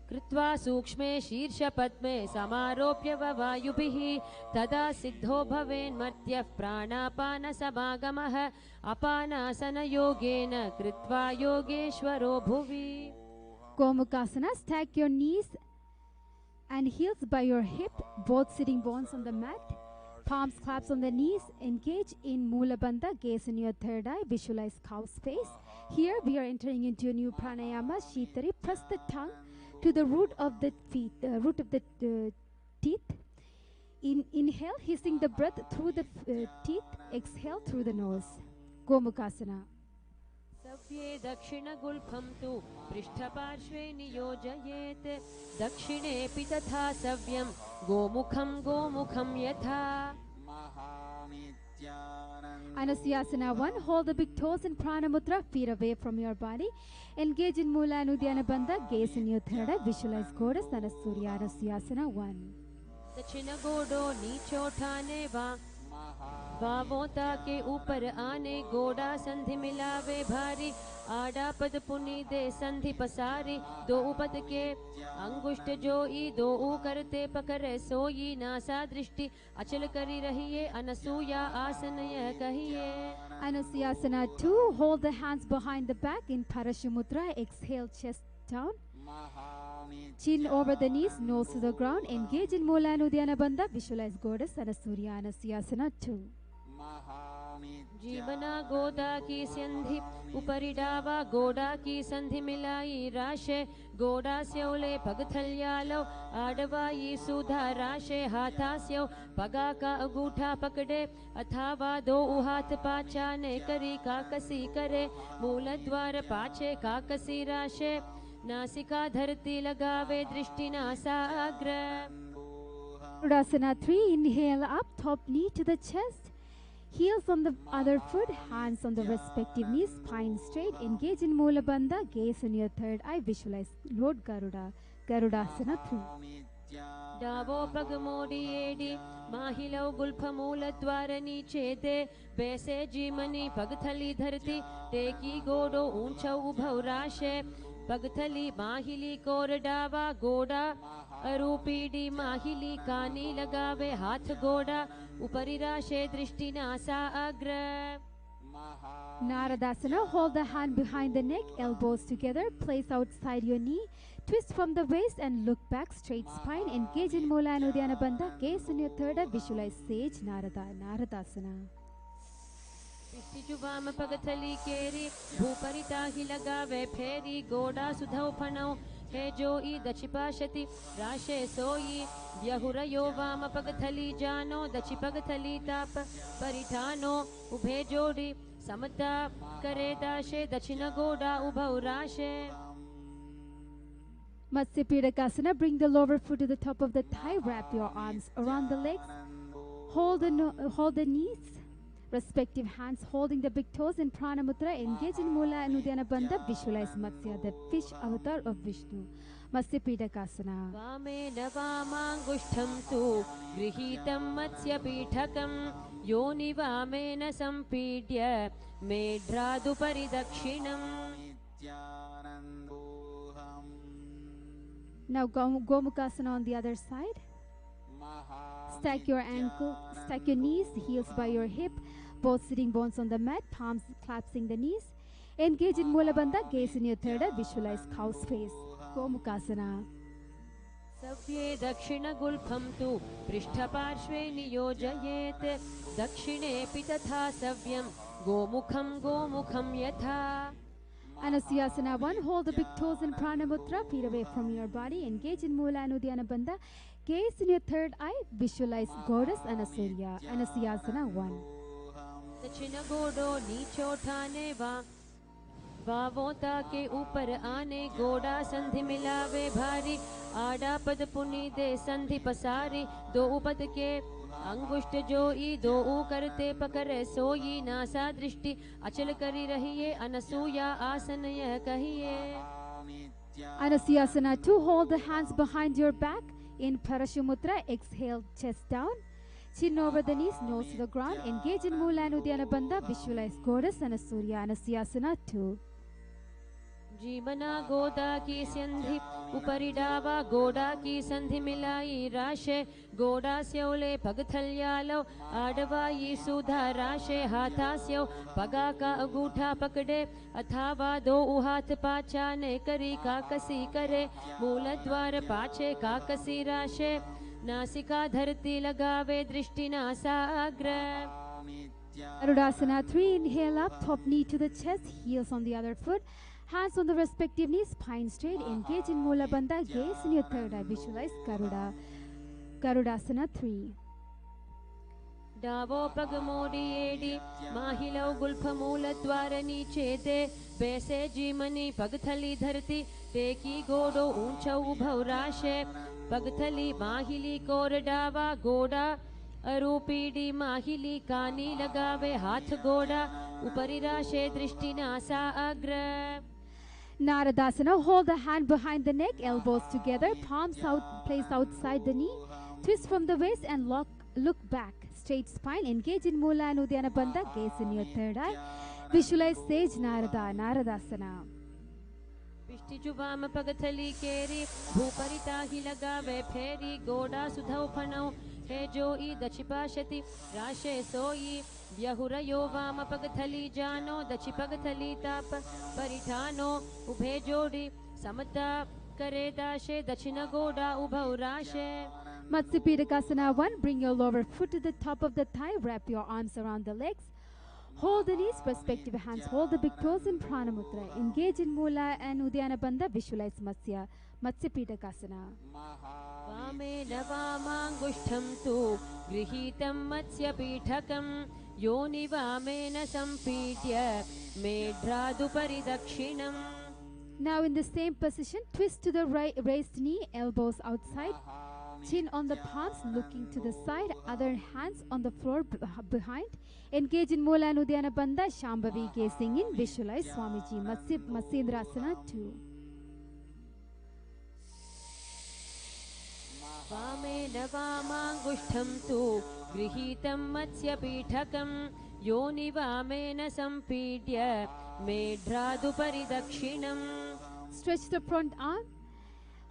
कृत्वा सूक्ष्मे शीर्षपद्मे समारोप्य वायुभिः तदा सिद्धो भवेन्मर्त्यः प्राणापानसमागमः अपानासनयोगेन कृत्वा योगेश्वरो भुवि. Gomukhasana, stack your knees and heels by your hip, both sitting bones on the mat. Palms claps on the knees. Engage in Mula Bandha. Gaze in your third eye. Visualize cow's face. Here we are entering into a new pranayama, Shitari. Press the tongue to the root of the teeth. Inhale, hissing the breath through the teeth. Exhale through the nose. Gomukhasana. सव्ये दक्षिणगुल्फं तु पृष्ठपार्श्वे नियोजयेत् दक्षिणेऽपि तथा सव्यं गोमुखं यथा. Anasyasana 1. Hold the big toes in Pranamudra, feet away from your body. Engage in Mula Nudyana Bandha. Gaze in your third eye. Visualize Goddess Anasurya. Anasyasana 1. दक्षिणगोडो नीचोठाने वावोता के ऊपर आने गोड़ा संधि मिलावे भारी आड़ा पद पुनी दे संधि पसारी दो उपद के अंगुष्ठ जोई दो ऊ करते पकड़े सोई नासा दृष्टि अचल करी रहिए अनसूया आसन यह कहिए. Anasyasana 2. Hold the hands behind the back in Parashumudra. Exhale, chest down. Chin over the knees, nose to the ground. Engage in Mula Nudyana Bandha. Visualize Goddess Anasurya. Anasyasana 2. जीवना गोदा की संधि उपरि डावा गोड़ा की संधि मिलाई राशे गोड़ा स्योले पगथल्यालो आडवाई सुधा राशे हाथास्यो पगा का अंगूठा पकड़े अथावा दो हाथ पाचाने करी काकसी करे मूल द्वार पाछे काकसी राशे नासिका धरती लगावे दृष्टि नासाग्र. Garudasana 3. Inhale up, top knee to the chest. Heels on the other foot, hands on the respective knees, spine straight. Engage in Mula Bandha. Gaze in your third eye. Visualize Lord Garuda. Garudasana 3. Davos पग मोड़ी AD माहिलो Gulf मूल द्वार नीचे दे बैसे जीमनी पगथली धरती टेकी गोडो ऊंचा उभव राशे पगथली माहिली core डावा गोड़ा अरूपीडी माहिली कानी लगावे हाथ गोड़ा उपरि राशे दृष्टि नासा अग्र. Naradasana. Hold the hand behind the neck, elbows together. Place outside your knee. Twist from the waist and look back, straight spine. Engage in Mula Nudyana Bandha. Gaze in your third eye. Visualize Sage Naradasana. पिष्टिजुवाम पगथली केरी भूपरिता ही लगावे फेरी गोड़ा सुधौ फणौ हे जोई दचिपाशति राशे सोई व्यहुरयो वाम पगथली जानो दचि पगथली ताप परिठानो उभे जोड़ी समता करे दाशे दक्षिण गोड़ा उभौ राशे. Matsya Pidakasana. Bring the lower foot to the top of the thigh. Wrap your arms around the legs. Hold the knees. Respective hands holding the big toes in Pranamudra. Engage in Mula Nudyana Bandha. Visualize Matsya, the fish avatar of Vishnu. Matsya Pidakasana. वामे नवामांगुष्ठं तु गृहीतं मत्स्य पीठकं योनि वामेन संपीड्य मेढ्रादुपरि दक्षिणम्. Now Gomukhasana on the other side. Stack your knees, heels by your hip, both sitting bones on the mat, palms clasping the knees. Engage in Mula Bandha. Gaze in your third eye. Visualize cow's face. Gomukhasana. सव्ये दक्षिणगुल्फं तु पृष्ठपार्श्वे नियोजयेत् दक्षिणेऽपि तथा सव्यं गोमुखं यथा. Anasyasana 1. Hold the big toes in Pranamudra. Feet away from your body. Engage in Mula and Uddiyana Bandha. Gaze in your third eye. Visualize goddess Anasurya. Anasyasana 1. दक्षिण गोडो नीचो ठाने वावोता के ऊपर आने गोडा संधि मिलावे भारी आड़ा पद पुनि दे संधि पसारी दो उपद के अंगुष्ठ जोई दो ऊ करते पकड़े सोई नासा दृष्टि अचल करी रहिए अनसूया आसन यह कहिए. Anasyasana 2. Hold the hands behind your back. In Parashumudra, exhale, chest down. Chin over the knees, nose to the ground. Engage in Mula and Uddiyana Bandha. Visualize goddess Anasurya. Anasyasana 2. जीवना गोदा की संधि उपरि डावा गोडा की संधि मिलाई राशे गोडा स्योले पगथल्यालो आडवाई सुधा राशे हाथास्यो पगा का अंगूठा पकड़े अथावा दो हाथ पाचा ने करी काकसी करे मूल द्वार पाछे काकसी राशे नासिका धरती लगावे दृष्टि नासाग्र. Arudasana 3. Inhale up, top knee to the chest, heels on the other foot. Hands on the respective knees, spine straight. Engage in Mula Bandha. Gaze in your third eye. Visualize Garuda. Garudasana 3. Davos पग मोड़ी AD माहिलो Gulf मूल द्वार नीचे दे बैसे जीमनी पगथली धरती टेकी गोडो ऊंचा उभव राशे पगथली माहिली core डावा गोडा अरूपीडी माहिली कानी लगावे हाथ गोडा उपरि राशे दृष्टि नासा अग्र. Naradasana. Hold the hand behind the neck, elbows together, palms out, place outside the knee. Twist from the waist and look back. Straight spine. Engage in Mula and Uddiyana Bandha. Gaze in your third eye. Visualize sage Narada. Naradasana. पिष्टि जुबाम पगथली केरी भूपरिता ही लगावे फेरी गोडा सुधौ फनौ हे जोई दक्षिपाशति राशे सोई व्यहुरयो वाम पगथली जानो दक्षि पगथली ताप परिठानो उभे जोड़ी समता करे दाशे दक्षिण गोडा उभौ राशे. Matsyapitakasana 1. Bring your lower foot to the top of the thigh. Wrap your arms around the legs. Hold the knees, respective hands. Hold the big toes in Pranamudra. Engage in Mula and Uddiyana Bandha. Visualize Matsya. Matsyapitakasana. वामेन वामाङ्गुष्ठं तु गृहीतं मत्स्यपीठकं योनि वामेन सम्पीड्य मेढ्रादुपरि दक्षिणम्. Now in the same position, twist to the right, raised knee, elbows outside, chin on the palms, looking to the side, other hands on the floor behind. Engage in Mula and Uddiyana Bandha. Shambhavi gazing in. Visualize Swamiji. Matsyendrasana 2. वामेन वामाङ्गुष्ठं तु गृहीतं मत्स्यपीठकं योनि वामेन सम्पीड्य मेढ्रादुपरि दक्षिणम्. Stretch the front arm.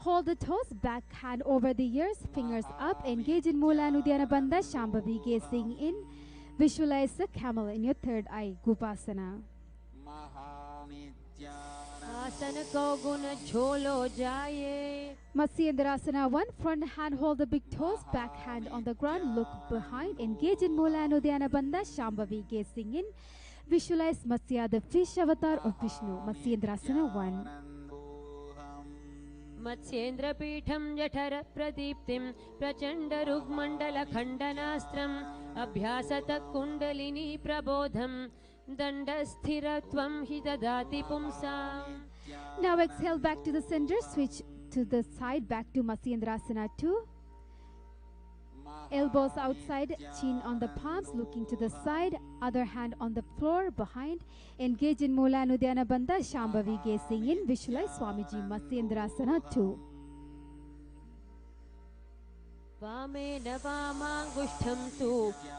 Hold the toes, back hand over the ears, fingers up. Engage in Mula and Uddiyana Bandha. Shambhavi gazing in. Visualize the camel in your third eye. Gupasana. आसन को गुण झोलो जाए. Matsyendrasana 1. Front hand hold the big toes, back hand on the ground, look behind. Engage in Mula and Uddiyana Bandha. Shambhavi gazing in. Visualize Matsya, the fish avatar of Vishnu. Matsyendrasana 1. Matsyendra पीठं जठर प्रदीप्तिं प्रचंड रुग्मंडल खंडनास्त्रम् अभ्यासत कुंडलिनी प्रबोधं दंडस्थिरत्वं हि ददाति पुंसाम्. Now exhale back to the center, switch to the side, back to Matsyendrasana 2. Elbows outside, chin on the palms, looking to the side, other hand on the floor behind. Engage in Mula and Uddiyana Bandha. Shambhavi gazing in. Visualize Swamiji. Matsyendrasana 2. वामेन वामाङ्गुष्ठं तु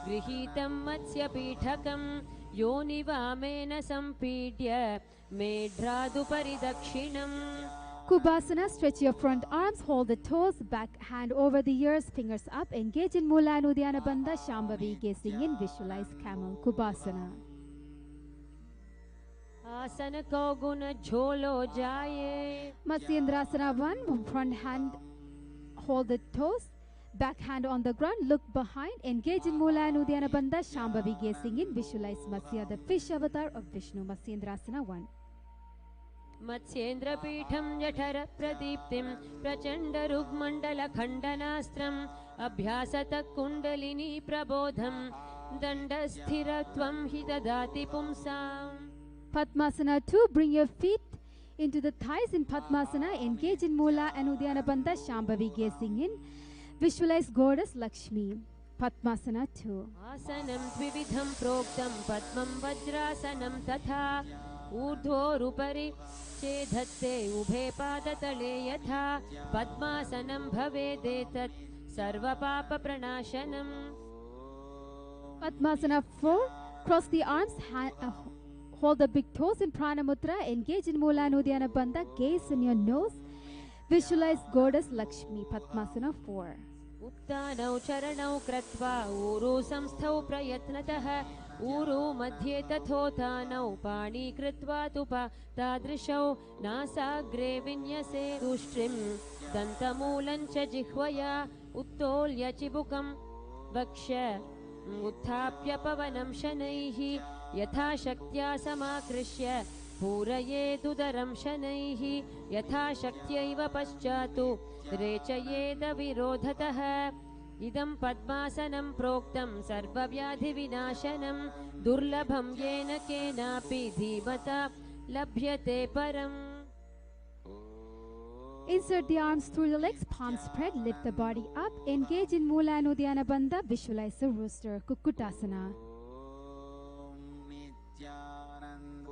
गृहीतं मत्स्यपीठकं योनि वामेन सम्पीड्य मेढ्रादुपरि दक्षिणम्. Kubhasana. Stretch your front arms, hold the toes, back hand over the ears, fingers up. Engage in Mula and Uddiyana Bandha. Shambhavi gazing in. Visualize camel. Kubhasana. आसन को गुण झोलो जाए. Matsyendrasana 1. Front hand hold the toes, back hand on the ground, look behind. Engage in Mula and Uddiyana Bandha. Shambhavi gazing in. Visualize Matsya, the fish avatar of Vishnu. Matsyendrasana 1. मत्स्येन्द्रपीठं जठरप्रदीप्तिं प्रचण्डरुग्मण्डलखण्डनास्त्रम् अभ्यासतः kundalini प्रबोधं दण्डस्थिरत्वं हि ददाति पुंसाम्. Padmasana 2. Bring your feet into the thighs in Padmasana. Engage in Mula and Uddiyana Bandha. Shambhavi gazing in. Visualize Goddess Lakshmi. Padmasana 2. आसनं द्विविधं प्रोक्तं पद्मं वज्रासनं तथा ऊर्ध्वोरुपरि चेधत्ते उभे पादतले यथा पद्मासनं भवेदेतत् सर्वपापप्रणाशनम्. Padmasana 4. Cross the arms. Hold the big toes in Pranamudra. Engage in Mula and Uddiyana Bandha. Gaze in your nose. Visualize Goddess Lakshmi. Padmasana 4. उत्तानौ चरणौ कृत्वा ऊरु संस्थौ प्रयत्नतः ऊरु मध्ये तथोत्थानौ पाणि कृत्वा तादृशौ नासाग्रे विन्यसे तुष्टिं दन्तमूलं च जिह्वया उत्तोल्य चिबुकं वक्ष उत्थाप्य पवनं शनैः यथा शक्त्या समाकृष्य पूरयेदुदरं शनैः यथा शक्त्यैव पश्चात् रेचयेद विरोधतः. इदं पद्मासनं प्रोक्तं सर्वव्याधिविनाशनं दुर्लभं येन केनापि धीमता लभ्यते परम्. Insert the arms through the legs, palms spread, lift the body up. Engage in Mula and Uddiyana Bandha. Visualize the rooster, Kukutasana.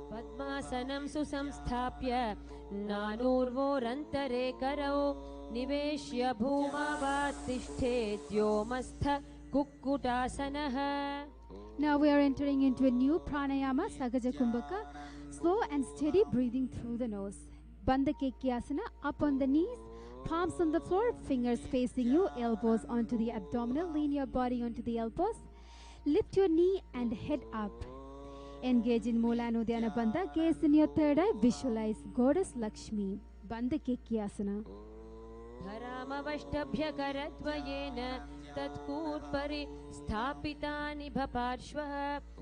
पद्मासनं सुसंस्थाप्य नानूर्वोरन्तरे करौ निवेश्य भूमावातिष्ठेद्योमस्थ कुक्कुटासनः. Now we are entering into a new pranayama, Sagaja Kumbhaka. Slow and steady breathing through the nose. Bandha Kekyasana, up on the knees, palms on the floor, fingers facing you, elbows onto the abdominal. Lean your body onto the elbows. Lift your knee and head up. Engage in Mula and Uddiyana Bandha. Gaze in your third eye. Visualize Goddess Lakshmi. Bandha Kekyasana. धरामवष्टभ्यकरद्वयेन तत्कूर्परि स्थापितानि भपार्श्वः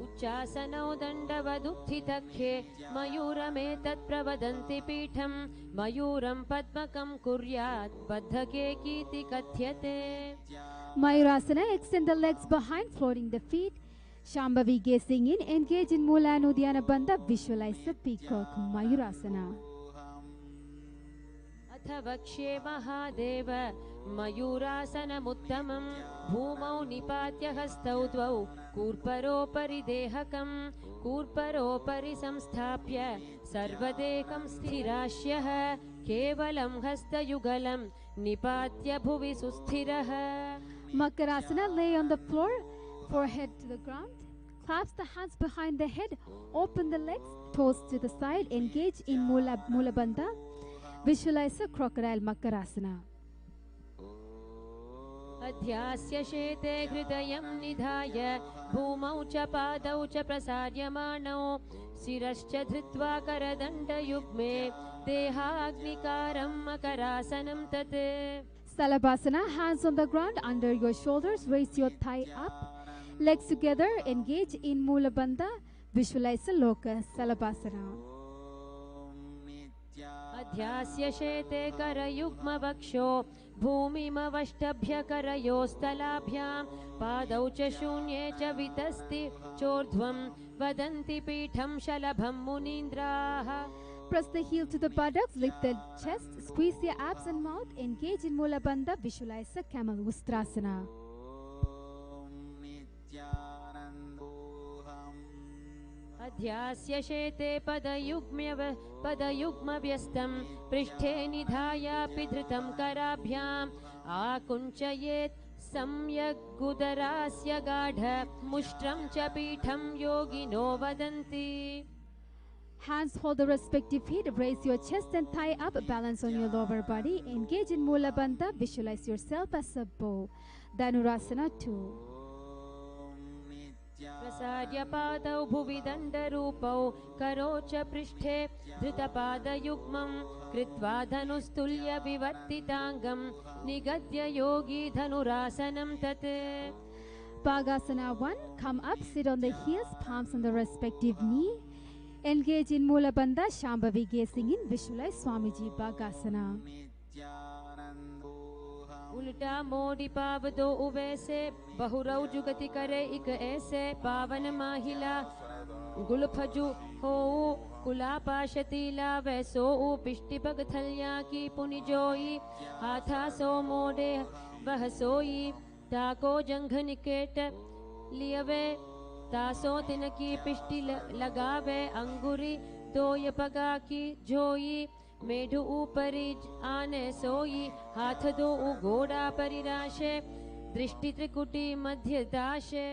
उच्चासनौ दण्डवदुत्थितख्ये मयूरमेतत् प्रवदन्ति पीठं मयूरं पद्मकं कुर्यात् बद्धकेकीति कथ्यते. Mayurasana. Extend the legs behind, floating the feet. Shambhavi gazing in. Engage in Mula and Uddiyana Bandha. Visualize the peacock. Mayurasana. अथ वक्ष्ये महादेव मयूरासनमुत्तमं भूमौ निपात्य हस्तौ द्वौ कूर्परोपरि देहकं कूर्परोपरि संस्थाप्य सर्वदेकं स्थिराश्यः केवलं हस्तयुगलं निपात्य भुवि सुस्थिरः. Makarasana. Lay on the floor, forehead to the ground. Clasp the hands behind the head. Open the legs, toes to the side. Engage in Mula Bandha. Visualize a crocodile Makarasana. अध्यास्य शेते हृदयं निधाय भूमौ च पादौ च प्रसार्यमाणौ शिरश्च धृत्वा करदण्डयुग्मे देहाग्निकारं मकरासनं तत्. Salabhasana. Hands on the ground under your shoulders. Raise your thigh up. Legs together. Engage in Mula Bandha. Visualize a loka Salabhasana. अध्यास्य शेते करयुग्मवक्षो भूमिमवष्टभ्य करयोस्तलाभ्यां पादौ च शून्ये च वितस्ति चोर्ध्वं वदन्ति पीठं शलभं मुनीन्द्राः. Press the heel to the buttocks, lift the chest, squeeze your abs and mouth, engage in Mula Bandha, visualize a camel Ustrasana. अध्यास्य शेते पदयुग्मव्यस्तं पृष्ठे निधायापि धृतं कराभ्याम् आकुञ्चयेत् सम्यग्गुदरास्य गाढ मुष्ट्रं च पीठं योगिनो वदन्ति. Hands hold the respective feet, raise your chest and thigh up, balance on your lower body, engage in Mula Bandha, visualize yourself as a bow. Dhanurasana 2. प्रसार्य पादौ भुवि दण्डरूपौ करो च पृष्ठे धृतपादयुग्मं कृत्वा धनुस्तुल्य विवर्तिताङ्गं निगद्य योगी धनुरासनं तत्. Bhagasana 1. Come up, sit on the heels, palms on the respective knee. Engage in Mula Bandha, Shambhavi gazing in, visualize Swamiji Bhagasana. उल्टा मोड़ी पाव दो उवे से बहुरव जुगति करे एक ऐसे पावन माहिला गुलफजु हो कुला पाशतीला वैसो पिष्टि पगथल्या की पुनि जोई हाथा सो मोड़े वह सोई ताको जंघ निकेट लियवे तासो तिनकी पिष्टि लगावे अंगुरी दोय पगा की जोई मेढु ऊपरी आने सोई हाथ दो घोड़ा परिराशे दृष्टि त्रिकुटी मध्य दाशे.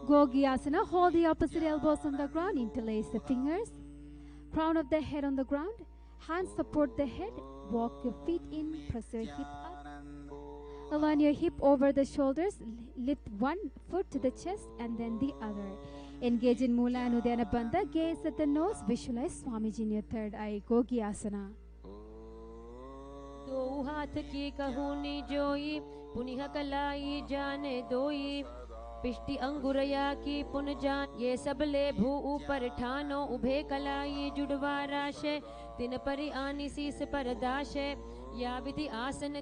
Gogyasana, hold the opposite elbows on the ground, interlace the fingers, crown of the head on the ground, hands support the head, walk your feet in, press your hip up, align your hip over the shoulders, lift one foot to the chest and then the other. Engage in Mula and Uddiyana Bandha, gaze at the nose, visualize Swamiji in your third eye, Gogyasana. दो हाथ की कहूनी जोई पुनिह कलाई जाने दोई पिष्टि अंगुरया की पुन जान ये सब ले भू ऊपर ठानो उभे कलाई जुड़वा राशे तिन परि आनी सीस पर दाशे या विधि आसन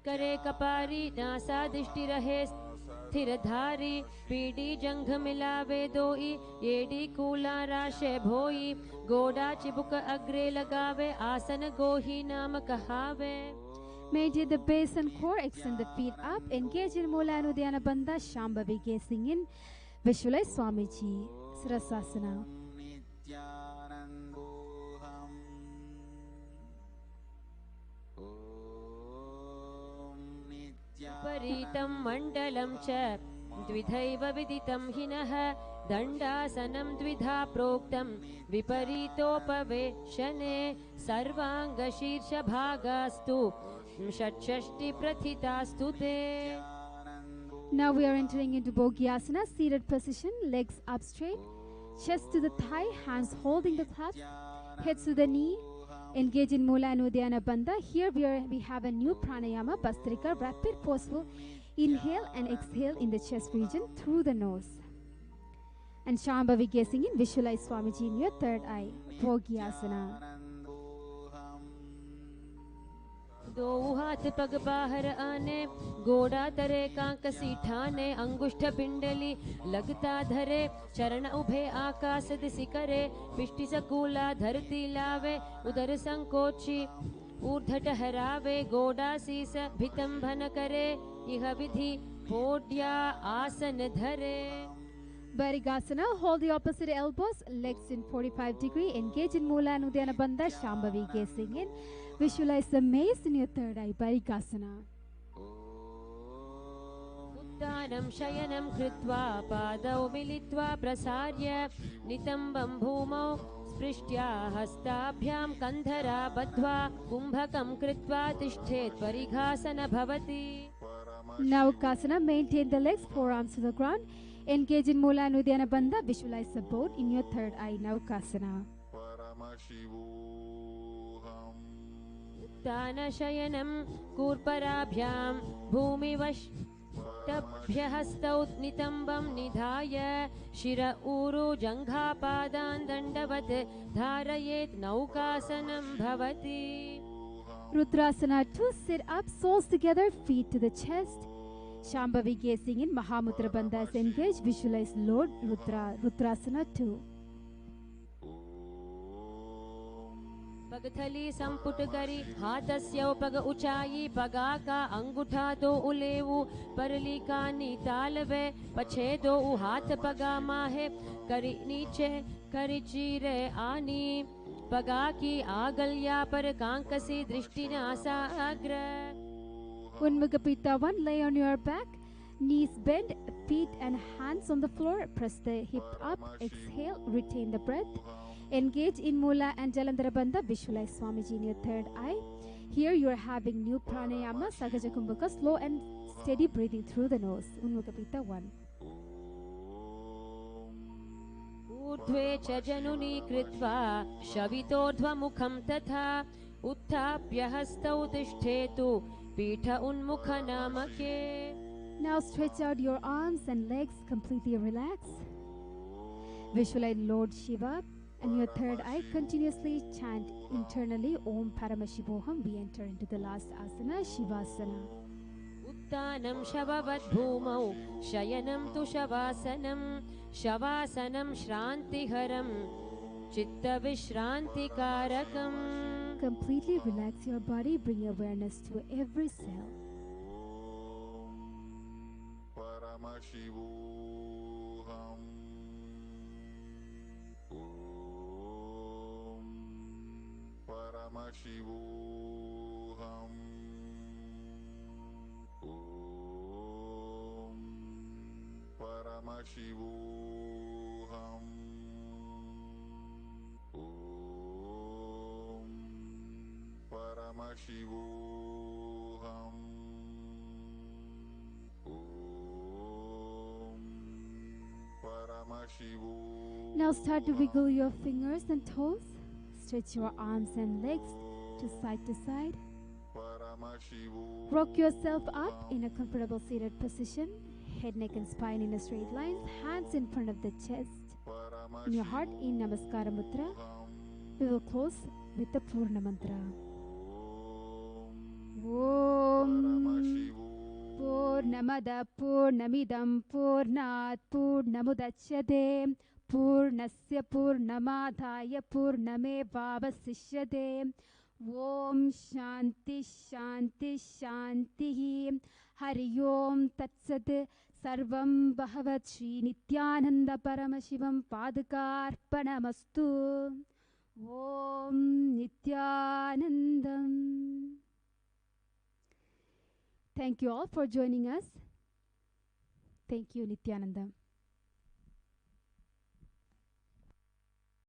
करे कपारी नासा दृष्टि रहे स्थिर धारी पीडी जंघ मिलावे दोई येडी कूला राशे भोई गोडा चिबुक अग्रे लगावे आसन गोही नाम कहावे. Maintain the base and core, extend the feet up, engage in Mula and Uddiyana Bandha, Shambhavi gazing in, visualize Swamiji, Sirasasana. परितं मण्डलं च द्विधैव विदितं हिनः दण्डासनं द्विधा प्रोक्तं विपरीतोपवेशने सर्वाङ्गशीर्षभागास्तु षट्षष्टि प्रथितास्तु ते. Now we are entering into Bogyasana, seated position, legs up straight, chest to the thigh, hands holding the clasp, head to the knee. Engage in Mula and Uddiyana Bandha. Here we have a new pranayama, Bastrika, rapid, forceful inhale and exhale in the chest region through the nose. And Shambhavi gazing in, visualize Swamiji in your third eye, Bogyasana. दो हाथ पग बाहर आने गोड़ा तरे कांकसी ठाने अंगुष्ठ पिंडली लगता धरे चरण उभे आकाश दिशि करे पिष्टि सकूला धरती लावे उदर संकोची ऊर्ध्व टहरावे गोड़ा शीस भितंभन करे यह विधि पोड्या आसन धरे. Bharigasana, hold the opposite elbows, legs in 45 degree, engage in Mula and Uddiyana Bandha, Shambhavi gazing in, visualize the maze in your third eye, Bharigasana. उत्तानं शयनं कृत्वा पादौ मिलित्वा प्रसार्य नितम्बं भूमौ स्पृष्ट्या हस्ताभ्यां कन्धरा बद्ध्वा कुम्भकं कृत्वा तिष्ठेत् परिघासन भवति. Naukasana, maintain the legs, forearms to the ground. Engage in Mula and Uddiyana Bandha. Visualize the boat in your third eye, Naukasana. उत्तानशयनं कूर्पराभ्यां भूमिवष्टभ्यहस्तौ नितम्बं निधाय शिर ऊरु जङ्घापादान् दण्डवत् धारयेत् नौकासनं भवति. Rudrasana 2, sit up, soles together, feet to the chest. Shambhavi gazing in, Mahamudra Bandha is engaged. Visualize Lord Rudra, Rudrasana 2. पगथली संपुट करी हाथस्य पग ऊंचाई पगा का अंगूठा दो उलेवु परली कानी तालवे पछे दो हाथ पगा माहे करी नीचे करी चीरे आनी पगा की आगल्या पर कांकसी दृष्टि नासाग्र. Unmugapita 1, lay on your back, knees bend, feet and hands on the floor. Press the hip up, exhale, retain the breath. Engage in Mula and Jalandhara Bandha. Visualize Swamiji in your third eye. Here you are having new pranayama, Sagaja Kumbhaka, slow and steady breathing through the nose. Unmugapita 1. ऊर्ध्वे च जनुनी कृत्वा शवितोर्ध्वमुखं तथा उत्थाप्य हस्तौ तिष्ठेतु पीठ उन्मुख नामके. Now stretch out your arms and legs, completely relax. Visualize Lord Shiva, and your third eye continuously chant internally Om Paramashivoham. We enter into the last asana, Shivasana. उत्तानं शववद्भूमौ शयनं तु शवासनं शवासनं श्रान्तिहरं चित्तविश्रान्तिकारकम्. Completely relax your body, bring awareness to every cell. Paramashivoham. Om Paramashivoham. Om Paramashivoham. Om Paramashivoham. Om Paramashivoham. Now start to wiggle your fingers and toes. Stretch your arms and legs to side to side. Paramashivoham. Rock yourself up in a comfortable seated position. Head, neck and spine in a straight line. Hands in front of the chest. In your heart, in Namaskara Mudra. We will close with the Purna Mantra. Om Purnamada Purnamidam Purnat Purnamudachyate Purnasya Purnamadhaya Purnamevavasishyate. Om Shanti Shanti Shanti. Hari Om Tatsat. Sarvam Bhavat Shri Nityananda Paramashivam Padakarpanamastu. Om Nityanandam. Thank you all for joining us. Thank you, Nityananda.